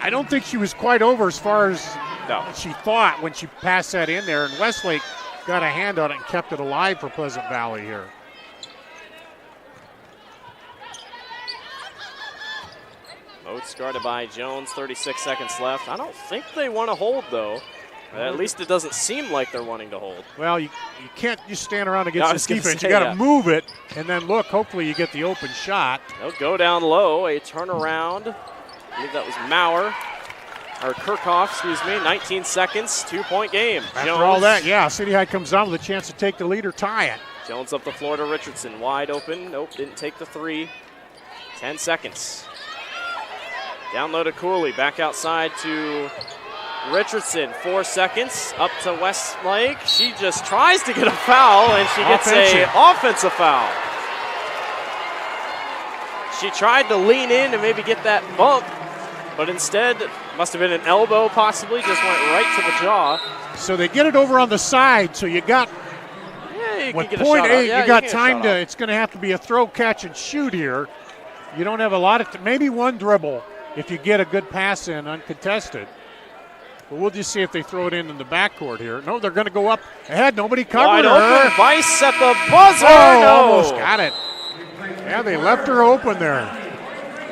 I don't think she was quite over as far as she thought when she passed that in there, and Westlake got a hand on it and kept it alive for Pleasant Valley here. Moats guarded by Jones, 36 seconds left. I don't think they want to hold, though. At least it doesn't seem like they're wanting to hold. Well, you can't just stand around against this defense. Say, you got to move it and then look. Hopefully you get the open shot. They'll go down low. A turnaround. I believe that was Maurer. Or Kirchhoff, excuse me. 19 seconds, 2-point game. After Jones, all that, yeah, City High comes on with a chance to take the lead or tie it. Jones up the floor to Richardson. Wide open. Nope, didn't take the 3. 10 seconds. Down low to Cooley. Back outside to Richardson, 4 seconds, up to Westlake. She just tries to get a foul, and she gets an offensive foul. She tried to lean in and maybe get that bump, but instead, must have been an elbow possibly, just went right to the jaw. So they get it over on the side, so you got, with .8, you got time to, it's going to have to be a throw, catch, and shoot here. You don't have a lot of, maybe one dribble if you get a good pass in uncontested. But we'll just see if they throw it in the backcourt here. No, they're going to go up ahead. Nobody covered her. Wide open. Vice at the buzzer. Oh, no. Almost got it. Yeah, they left her open there.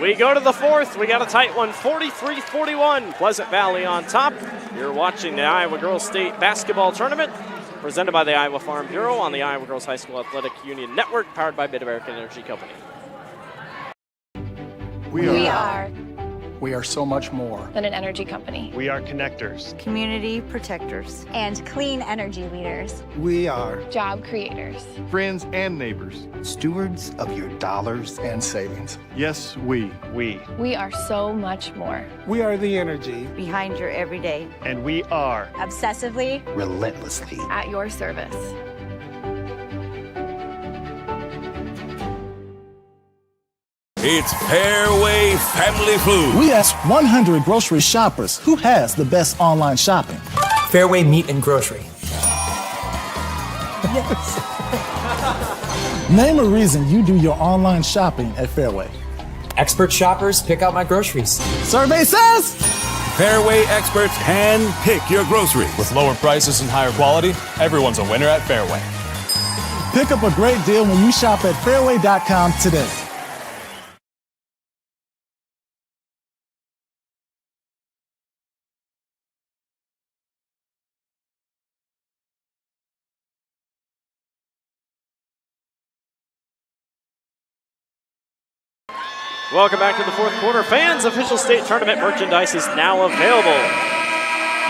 We go to the fourth. We got a tight one, 43-41. Pleasant Valley on top. You're watching the Iowa Girls State Basketball Tournament, presented by the Iowa Farm Bureau on the Iowa Girls High School Athletic Union Network, powered by Mid-American Energy Company. We are so much more than an energy company. We are connectors, community protectors, and clean energy leaders. We are job creators, friends and neighbors, stewards of your dollars and savings. Yes, we are so much more. We are the energy behind your everyday. And we are obsessively, relentlessly at your service. It's Fairway Family Food. We asked 100 grocery shoppers who has the best online shopping. Fairway Meat and Grocery. Yes. Name a reason you do your online shopping at Fairway. Expert shoppers pick out my groceries. Survey says Fairway experts hand pick your groceries. With lower prices and higher quality, everyone's a winner at Fairway. Pick up a great deal when you shop at fairway.com today. Welcome back to the fourth quarter. Fans, official state tournament merchandise is now available.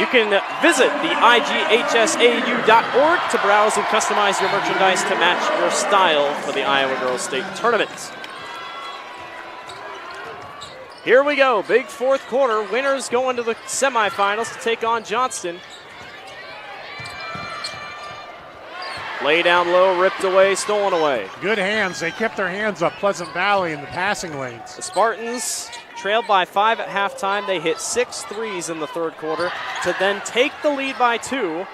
You can visit the IGHSAU.org to browse and customize your merchandise to match your style for the Iowa Girls State Tournament. Here we go, big fourth quarter. Winners go into the semifinals to take on Johnston. Lay down low, ripped away, stolen away. Good hands. They kept their hands up Pleasant Valley in the passing lanes. The Spartans trailed by 5 at halftime. They hit 6 threes in the third quarter to then take the lead by 2.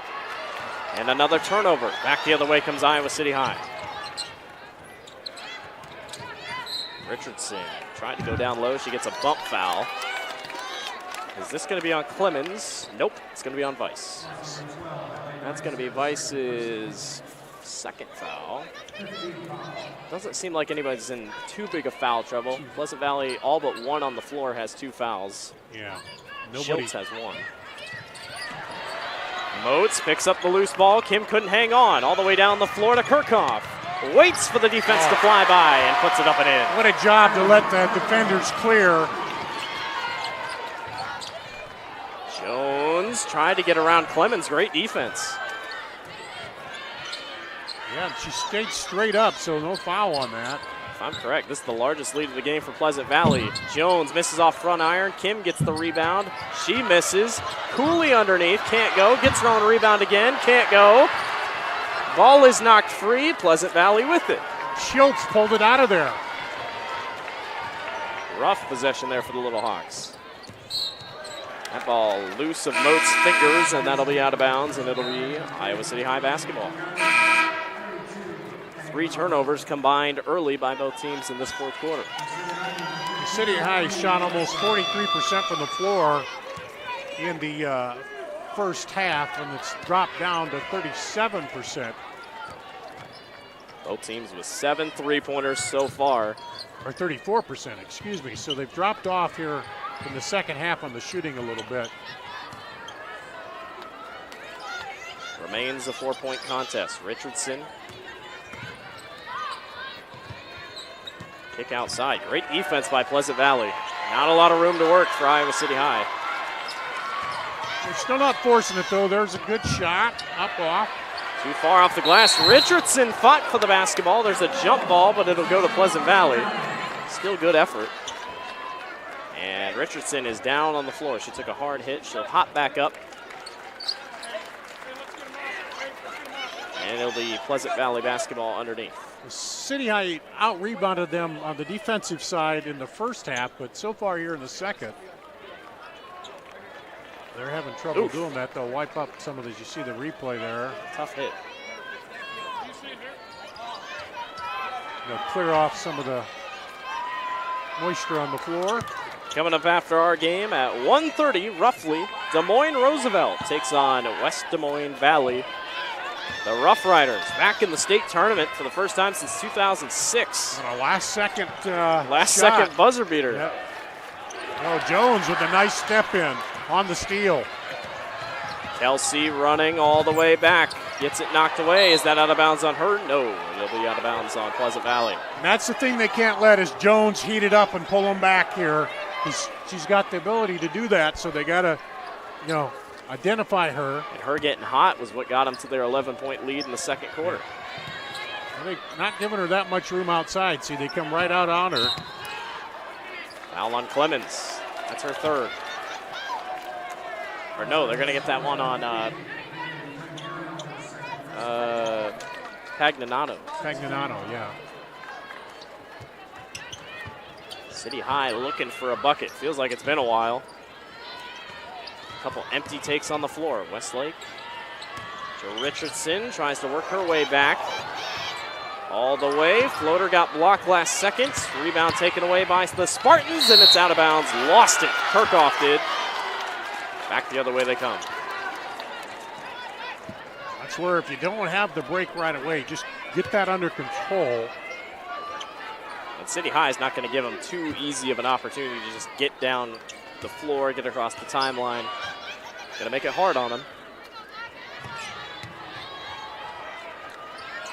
And another turnover. Back the other way comes Iowa City High. Richardson tried to go down low. She gets a bump foul. Is this going to be on Clemens? Nope, it's going to be on Vice. That's going to be Vice's second foul. Doesn't seem like anybody's in too big of foul trouble. Pleasant Valley, all but one on the floor, has 2 fouls. Yeah, Schultz has 1. Moats picks up the loose ball. Kim couldn't hang on. All the way down the floor to Kirchhoff. waits for the defense to fly by and puts it up and in. What a job to let the defenders clear. Jones tried to get around Clemens. Great defense. Yeah, she stayed straight up, so no foul on that. If I'm correct, this is the largest lead of the game for Pleasant Valley. Jones misses off front iron. Kim gets the rebound. She misses. Cooley underneath, can't go. Gets her own rebound again, can't go. Ball is knocked free. Pleasant Valley with it. Schultz pulled it out of there. Rough possession there for the Little Hawks. That ball loose of Mote's fingers, and that'll be out of bounds, and it'll be Iowa City High basketball. 3 turnovers combined early by both teams in this fourth quarter. City High shot almost 43% from the floor in the first half, and it's dropped down to 37%. Both teams with 7 3-pointers so far. Or 34%, excuse me. So they've dropped off here in the second half on the shooting a little bit. Remains a 4-point contest. Richardson. Kick outside. Great defense by Pleasant Valley. Not a lot of room to work for Iowa City High. They're still not forcing it, though. There's a good shot. Up off. Too far off the glass. Richardson fought for the basketball. There's a jump ball, but it'll go to Pleasant Valley. Still good effort. And Richardson is down on the floor. She took a hard hit. She'll hop back up. And it'll be Pleasant Valley basketball underneath. City High out-rebounded them on the defensive side in the first half, but so far here in the second, they're having trouble doing that. They'll wipe up some of these. You see the replay there. Tough hit. They'll clear off some of the moisture on the floor. Coming up after our game at 1:30, roughly, Des Moines Roosevelt takes on West Des Moines Valley. The Rough Riders back in the state tournament for the first time since 2006. And a last-second second buzzer beater. Yep. Oh, Jones with a nice step in on the steal. Kelsey running all the way back. Gets it knocked away. Is that out of bounds on her? No, it'll be out of bounds on Pleasant Valley. And that's the thing they can't let is Jones heat it up and pull them back here. She's got the ability to do that, so they got to, identify her. And her getting hot was what got them to their 11-point lead in the second quarter. They're not giving her that much room outside. See, they come right out on her. Foul on Clemens. That's her third. Or no, they're going to get that one on Pagnanato. Pagnanato, yeah. City High looking for a bucket. Feels like it's been a while. Couple empty takes on the floor. Westlake to Richardson, tries to work her way back. All the way, floater got blocked last second. Rebound taken away by the Spartans, and it's out of bounds. Lost it, Kirchhoff did. Back the other way they come. That's where if you don't have the break right away, just get that under control. And City High is not going to give them too easy of an opportunity to just get down the floor, get across the timeline. Going to make it hard on them.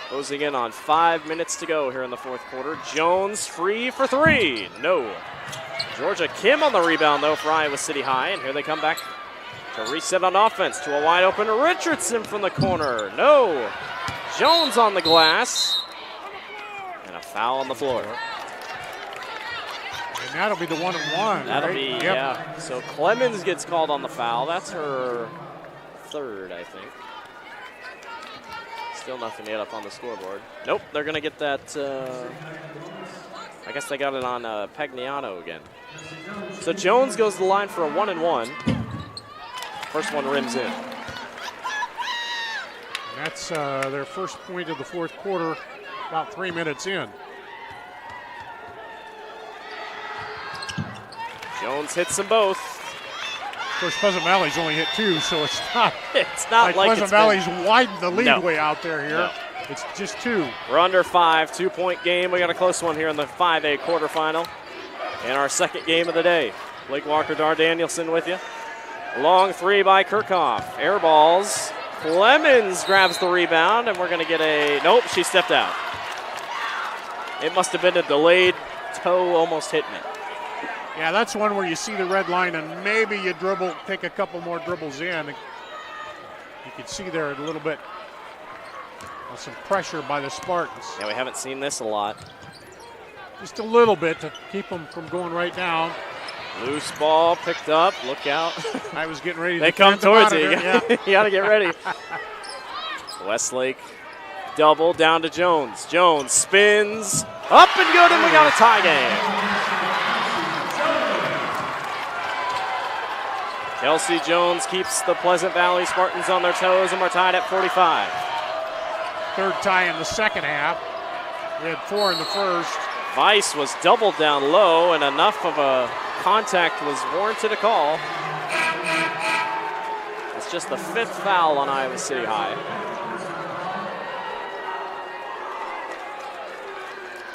Closing in on 5 minutes to go here in the fourth quarter. Jones free for 3. No. Georgia Kim on the rebound, though, for Iowa City High. And here they come back to reset on offense to a wide open Richardson from the corner. No. Jones on the glass. And a foul on the floor. And that'll be the 1-and-1. That'll right? be, Yep. yeah. So Clemens gets called on the foul. That's her third, I think. Still nothing yet up on the scoreboard. Nope, they're going to get that. I guess they got it on Pagnanato again. So Jones goes to the line for a 1-and-1. First one rims in. And that's their first point of the fourth quarter, about 3 minutes in. Jones hits them both. Of course, Pleasant Valley's only hit 2, so it's not like Pleasant Valley's widened the lead way out there here. No. It's just 2. We're under 5, 2-point game. We got a close one here in the 5A quarterfinal. And our second game of the day. Blake Walker, Dar Danielson with you. Long 3 by Kirchhoff. Air balls. Clemens grabs the rebound, and we're going to get a, nope, she stepped out. It must have been a delayed toe, almost hit me. Yeah, that's one where you see the red line and maybe you take a couple more dribbles in. You can see there a little bit of some pressure by the Spartans. Yeah, we haven't seen this a lot. Just a little bit to keep them from going right down. Loose ball picked up. Look out. I was getting ready to They come towards you. Yeah. You got to get ready. Westlake double down to Jones. Jones spins up and good, and we got a tie game. Kelsey Jones keeps the Pleasant Valley Spartans on their toes, and we're tied at 45. Third tie in the second half. We had 4 in the first. Vice was doubled down low, and enough of a contact was warranted a call. It's just the 5th foul on Iowa City High.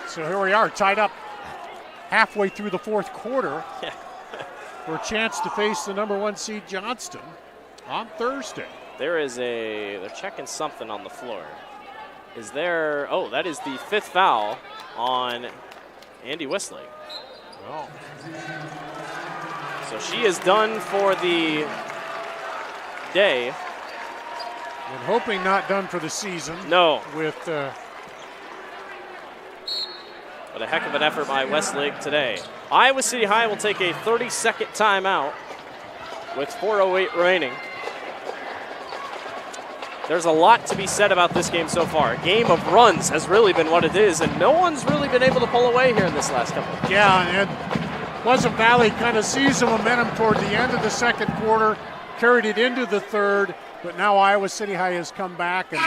So here we are, tied up halfway through the fourth quarter. Yeah. For a chance to face the number 1 seed Johnston on Thursday. They're checking something on the floor. Is there, that is the 5th foul on Andy Westlake. Oh. So she is done for the day. And hoping not done for the season. No. With but a heck of an effort by Westlake today. Iowa City High will take a 30-second timeout with 4:08 remaining. There's a lot to be said about this game so far. A game of runs has really been what it is, and no one's really been able to pull away here in this last couple. Yeah, and Pleasant Valley kind of sees the momentum toward the end of the second quarter, carried it into the third, but now Iowa City High has come back, and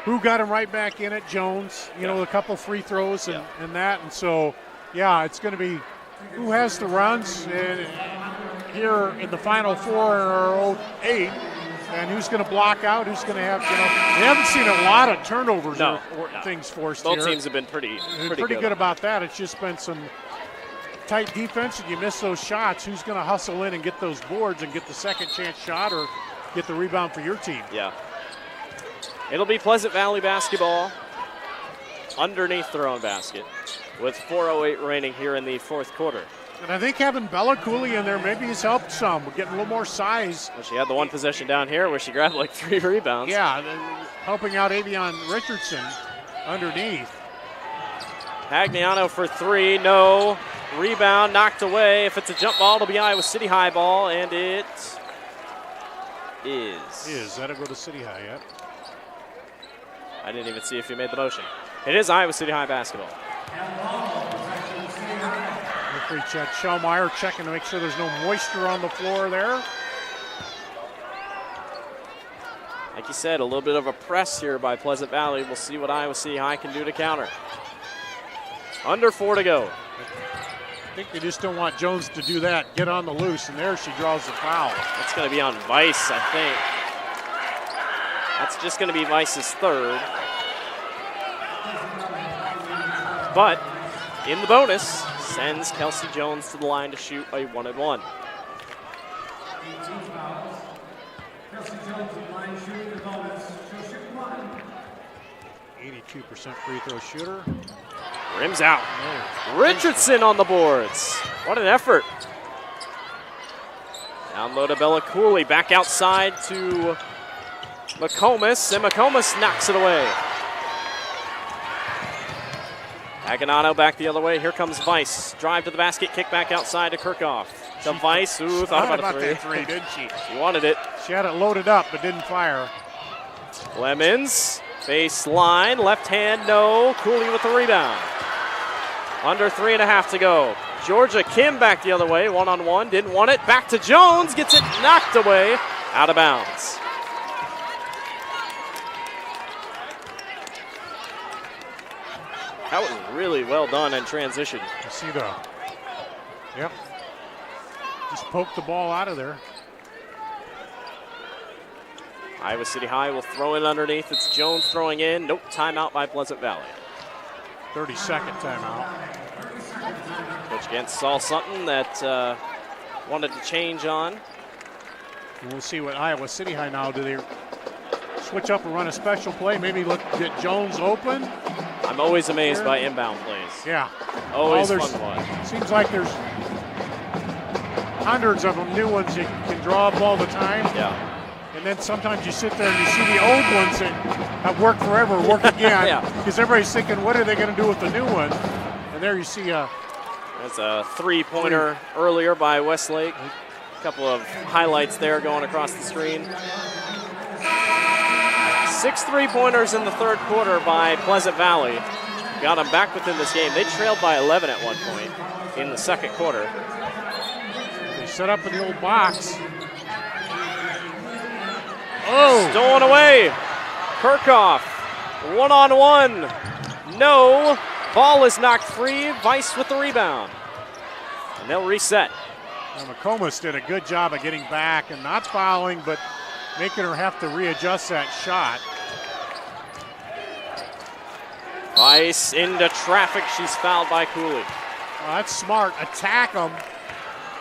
who got him right back in it? Jones, you know, a couple free throws and that, and so, yeah, it's going to be who has the runs here in the Final Four or 8. And who's going to block out? Who's going to have, we haven't seen a lot of turnovers or things forced here. Both teams have been pretty good about that. It's just been some tight defense, and you miss those shots. Who's going to hustle in and get those boards and get the second chance shot or get the rebound for your team? Yeah. It'll be Pleasant Valley basketball underneath their own basket with 4:08 remaining here in the fourth quarter. And I think having Bella Cooley in there maybe has helped some. We're getting a little more size. Well, she had the one possession down here where she grabbed like 3 rebounds. Yeah, helping out Avion Richardson underneath. Pagliano for 3, no. Rebound knocked away. If it's a jump ball, it'll be Iowa City High ball, and it is. That'll go to City High, yet. I didn't even see if you made the motion. It is Iowa City High basketball. Referee Chad Schellmeyer checking to make sure there's no moisture on the floor there. Like you said, a little bit of a press here by Pleasant Valley. We'll see what Iowa City High can do to counter. Under 4 to go. I think they just don't want Jones to do that. Get on the loose, and there she draws the foul. That's going to be on Vice, I think. That's just going to be Vice's 3rd. But in the bonus, sends Kelsey Jones to the line to shoot a 1-and-1. Kelsey Jones, the line shooting the bonus. 82% free throw shooter. Rims out. Richardson on the boards. What an effort. Down low to Bella Cooley. Back outside to McComas, and McComas knocks it away. Aganano back the other way. Here comes Vice. Drive to the basket, kick back outside to Kirchhoff. To Vice, who thought about a 3. That 3, didn't she? She wanted it. She had it loaded up, but didn't fire. Lemons, baseline, left hand, no. Cooley with the rebound. Under 3.5 to go. Georgia Kim back the other way, 1-on-1, didn't want it. Back to Jones, gets it knocked away, out of bounds. That was really well done in transition. You see the, yep. Just poked the ball out of there. Iowa City High will throw it underneath. It's Jones throwing in. Nope, timeout by Pleasant Valley. 30-second timeout. Coach Gantz saw something that wanted to change on. And we'll see what Iowa City High now. Do they switch up and run a special play? Maybe look get Jones open. I'm always amazed by inbound plays. Yeah. Always fun to watch. Seems like there's hundreds of them, new ones that can draw up all the time. Yeah. And then sometimes you sit there and you see the old ones that have worked forever work again. Yeah. Because everybody's thinking, what are they going to do with the new one? And there you see That's a three-pointer earlier by Westlake. A couple of highlights there going across the screen. 6 3-pointers in the third quarter by Pleasant Valley. Got them back within this game. They trailed by 11 at one point in the second quarter. They set up in the old box. Oh! Stolen away. Kirchhoff, one-on-one. No. Ball is knocked free. Weiss with the rebound. And they'll reset. Now, McComas did a good job of getting back and not fouling, but making her have to readjust that shot. Weiss into traffic. She's fouled by Cooley. That's smart. Attack them.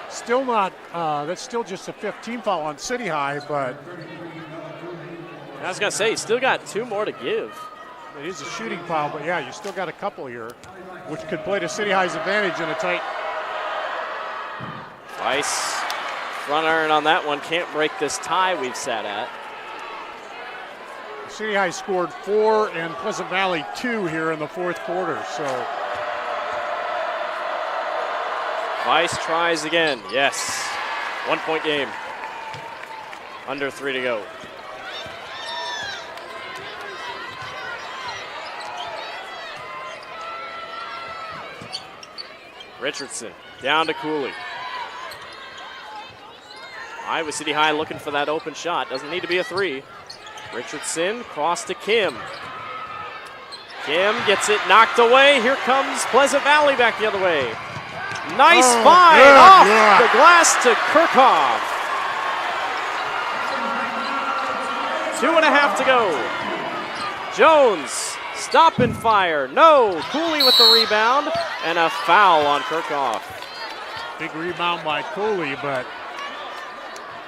Still not, that's still just a 15 foul on City High, but. I was going to say, you still got 2 more to give. It is a shooting foul, but yeah, you still got a couple here, which could play to City High's advantage in a tight. Weiss, front iron on that one. Can't break this tie we've sat at. City High scored 4 and Pleasant Valley 2 here in the fourth quarter, so. Weiss tries again, yes. 1-point game. Under 3 to go. Richardson down to Cooley. Iowa City High looking for that open shot. Doesn't need to be a 3. Richardson cross to Kim. Kim gets it knocked away. Here comes Pleasant Valley back the other way. Nice find off the glass to Kirchhoff. 2.5 to go. Jones, stop and fire. No, Cooley with the rebound and a foul on Kirchhoff. Big rebound by Cooley, but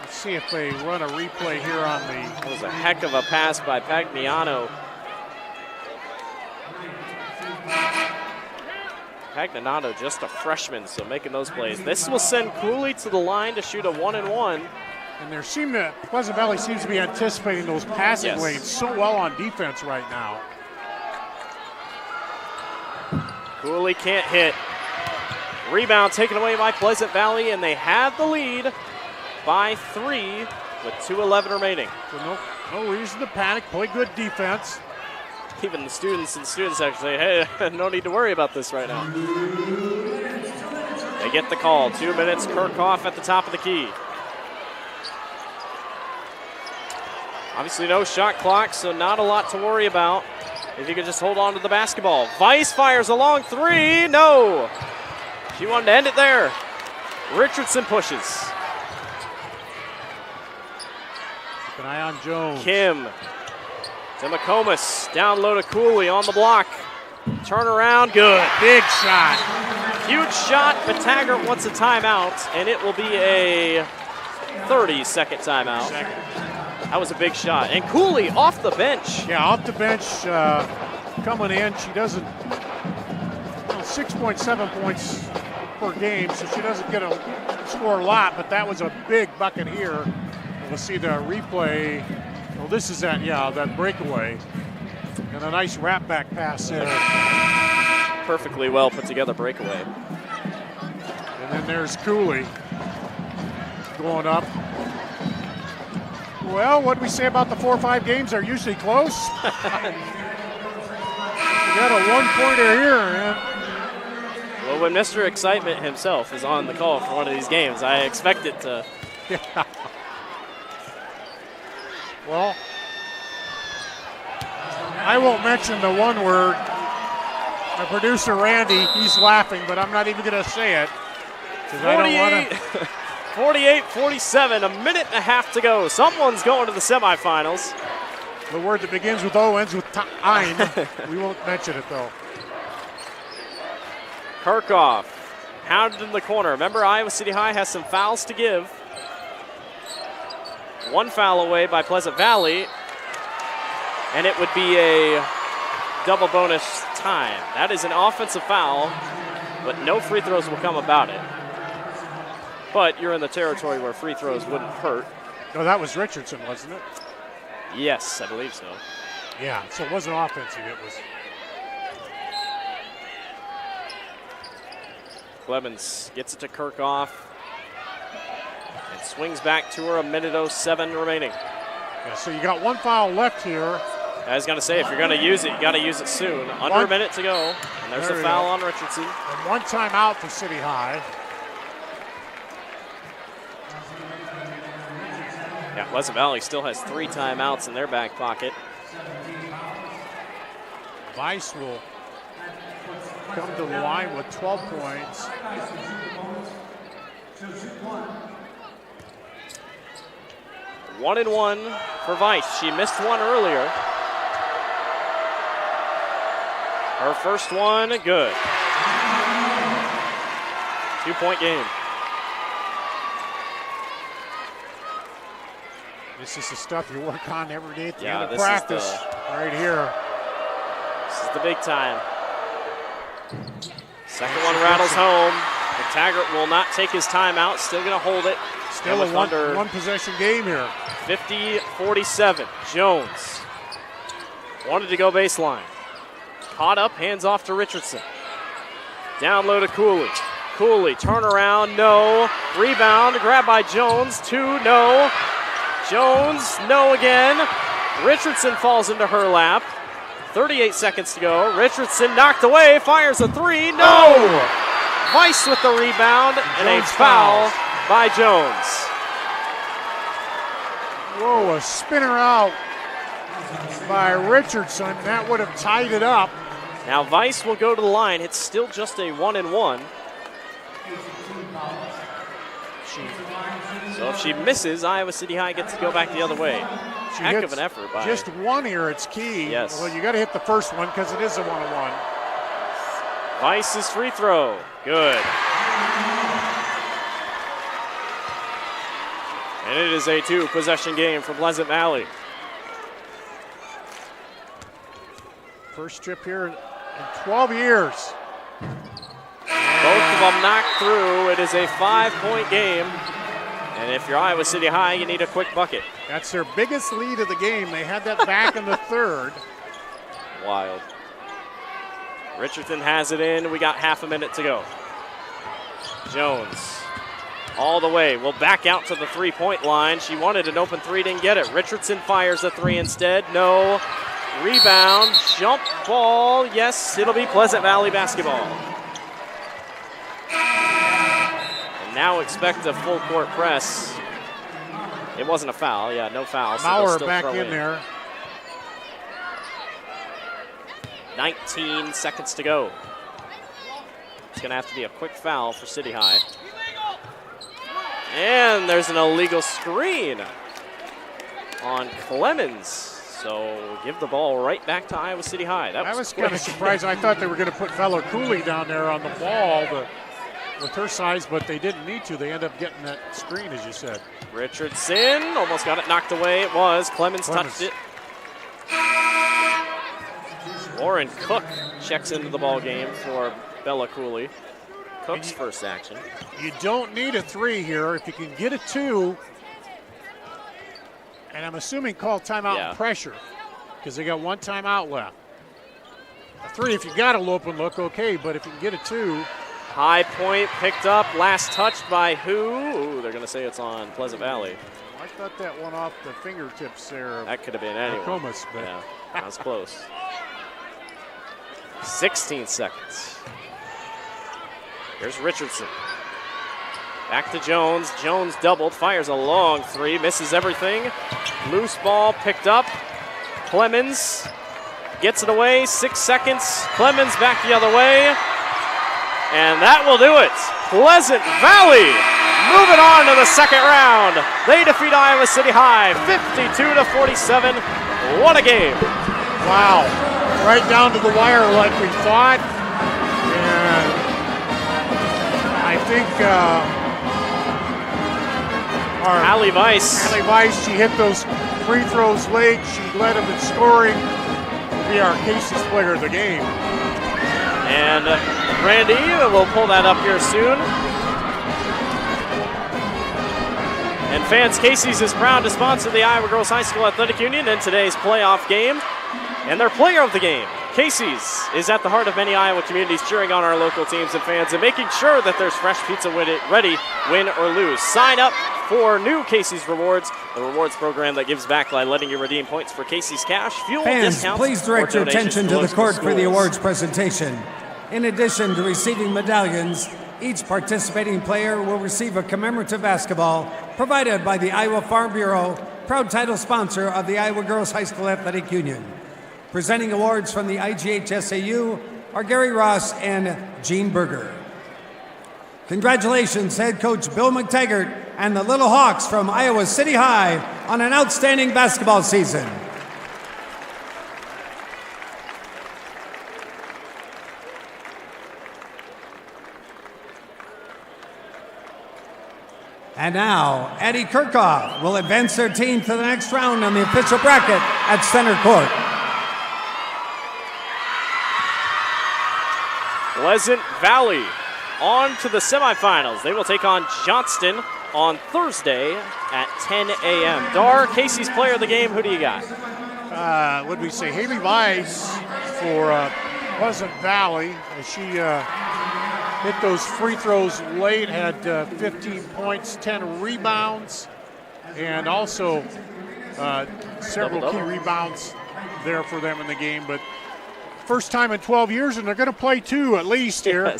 let's see if they run a replay here on the. That was a heck of a pass by Pagnano. Pagnano, just a freshman, so making those plays. This will send Cooley to the line to shoot a 1-and-1. And Pleasant Valley seems to be anticipating those passing lanes so well on defense right now. Cooley can't hit. Rebound taken away by Pleasant Valley, and they have the lead by 3 with 2:11 remaining. So no reason to panic. Play good defense. Even the students in student section say, hey, no need to worry about this right now. They get the call. 2 minutes, Kirchhoff at the top of the key. Obviously no shot clock, so not a lot to worry about if you could just hold on to the basketball. Weiss fires a long 3. No. She wanted to end it there. Richardson pushes. Keep an eye on Jones. Kim to McComas. Down low to Cooley on the block. Turn around, good. Big shot. Huge shot, but Taggart wants a timeout, and it will be a 30-second timeout. That was a big shot. And Cooley off the bench. Yeah, off the bench, coming in. She doesn't, 6.7 points per game, so she doesn't get a score a lot, but that was a big bucket here. We'll see the replay. Well, this is that breakaway. And a nice wrap back pass there. Perfectly well put together breakaway. And then there's Cooley going up. Well, what do we say about the 4 or 5 games? They're usually close. We got a 1-pointer here. And well, when Mr. Excitement himself is on the call for one of these games, I expect it to. Yeah. Well, I won't mention the one word. My producer, Randy, he's laughing, but I'm not even going to say it. 48-47, a minute and a half to go. Someone's going to the semifinals. The word that begins with O ends with ein. We won't mention it, though. Kirchhoff hounded in the corner. Remember, Iowa City High has some fouls to give. 1 foul away by Pleasant Valley, and it would be a double bonus time. That is an offensive foul, but no free throws will come about it. But you're in the territory where free throws wouldn't hurt. No, that was Richardson, wasn't it? Yes, I believe so. Yeah, so it wasn't offensive. It was. Clemens gets it to Kirkhoff and swings back to her. 1:07 remaining. Yeah, so you got one foul left here. I was going to say, if you're going to use it, you got to use it soon. Under a minute to go, and there's a foul on Richardson. And one timeout for City High. Yeah, Pleasant Valley still has 3 timeouts in their back pocket. Vice will come to the line with 12 points. One and one for Vice. She missed one earlier. Her first one, good. 2-point game. This is the stuff you work on every day at the Yeah, end of this practice. is Right here. This is the big time. Second one rattles home. McTaggart will not take his timeout. Still going to hold it. Still a one possession game here. 50-47. Jones wanted to go baseline. Caught up, hands off to Richardson. Down low to Cooley. Cooley, turnaround, no. Rebound, grab by Jones. 2, no. Jones, no again. Richardson falls into her lap. 38 seconds to go. Richardson knocked away, fires a 3, no! Vice with the rebound, and a foul by Jones. Whoa, a spinner out by Richardson. That would have tied it up. Now Vice will go to the line. It's still just a 1-and-1. So if she misses, Iowa City High gets to go back the other way. Heck of an effort by just one here. It's key. Yes. Well, you got to hit the first one because it is a 1-on-1. Vice's free throw, good. And it is a 2-possession game for Pleasant Valley. First trip here in 12 years. Both of them knocked through. It is a 5-point game. And if you're Iowa City High, you need a quick bucket. That's their biggest lead of the game. They had that back in the third. Wild. Richardson has it in. We got half a minute to go. Jones all the way. Will back out to the 3-point line. She wanted an open 3, didn't get it. Richardson fires a 3 instead. No. Rebound. Jump ball. Yes, it'll be Pleasant Valley basketball. Now expect a full court press. It wasn't a foul. Yeah, no foul. So Maurer back in there. 19 seconds to go. It's going to have to be a quick foul for City High. And there's an illegal screen on Clemens. So give the ball right back to Iowa City High. That was kind of surprising. I thought they were going to put fellow Cooley down there on the ball with her size, but they didn't need to. They end up getting that screen, as you said. Richardson almost got it knocked away. It was. Clemens touched it. Lauren Cook checks into the ball game for Bella Cooley. Cook's first action. You don't need a 3 here. If you can get a 2, and I'm assuming call timeout and pressure because they got one timeout left. A 3, if you got a open look, okay, but if you can get a 2. High point picked up, last touched by who? Ooh, they're going to say it's on Pleasant Valley. I thought that one off the fingertips there. That could have been anyone. Comas, but yeah, that was close. 16 seconds. Here's Richardson. Back to Jones. Jones doubled, fires a long 3, misses everything. Loose ball picked up. Clemens gets it away, 6 seconds. Clemens back the other way. And that will do it. Pleasant Valley moving on to the second round. They defeat Iowa City High 52-47. What a game. Wow. Right down to the wire like we thought. And I think Allie Weiss, she hit those free throws late. She led them in scoring. Will be our Casey's player of the game. And Randy will pull that up here soon. And fans, Casey's is proud to sponsor the Iowa Girls High School Athletic Union in today's playoff game. And their player of the game, Casey's, is at the heart of many Iowa communities, cheering on our local teams and fans and making sure that there's fresh pizza ready, win or lose. Sign up for new Casey's Rewards, the rewards program that gives back by letting you redeem points for Casey's Cash, fuel, fans, discounts, please direct your attention to the court for the schools. awards presentation. In addition to receiving medallions, each participating player will receive a commemorative basketball provided by the Iowa Farm Bureau, proud title sponsor of the Iowa Girls High School Athletic Union. Presenting awards from the IGHSAU are Gary Ross and Gene Berger. Congratulations, head coach Bill McTaggart and the Little Hawks from Iowa City High on an outstanding basketball season. And now, Eddie Kirchhoff will advance their team to the next round on the official bracket at center court. Pleasant Valley on to the semifinals. They will take on Johnston on Thursday at 10 a.m. Dar, Casey's player of the game, who do you got? What did we say? Haley Weiss for Pleasant Valley. She hit those free throws late, had 15 points, 10 rebounds, and also several key rebounds there for them in the game. But first time in 12 years, and they're going to play two at least here.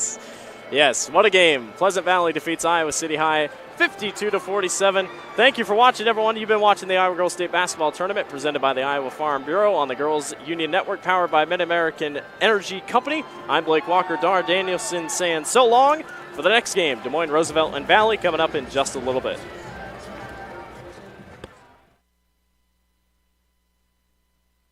Yes, what a game. Pleasant Valley defeats Iowa City High 52-47. Thank you for watching, everyone. You've been watching the Iowa Girls State Basketball Tournament presented by the Iowa Farm Bureau on the Girls Union Network, powered by Mid-American Energy Company. I'm Blake Walker. Dar Danielson saying so long. For the next game, Des Moines, Roosevelt, and Valley coming up in just a little bit.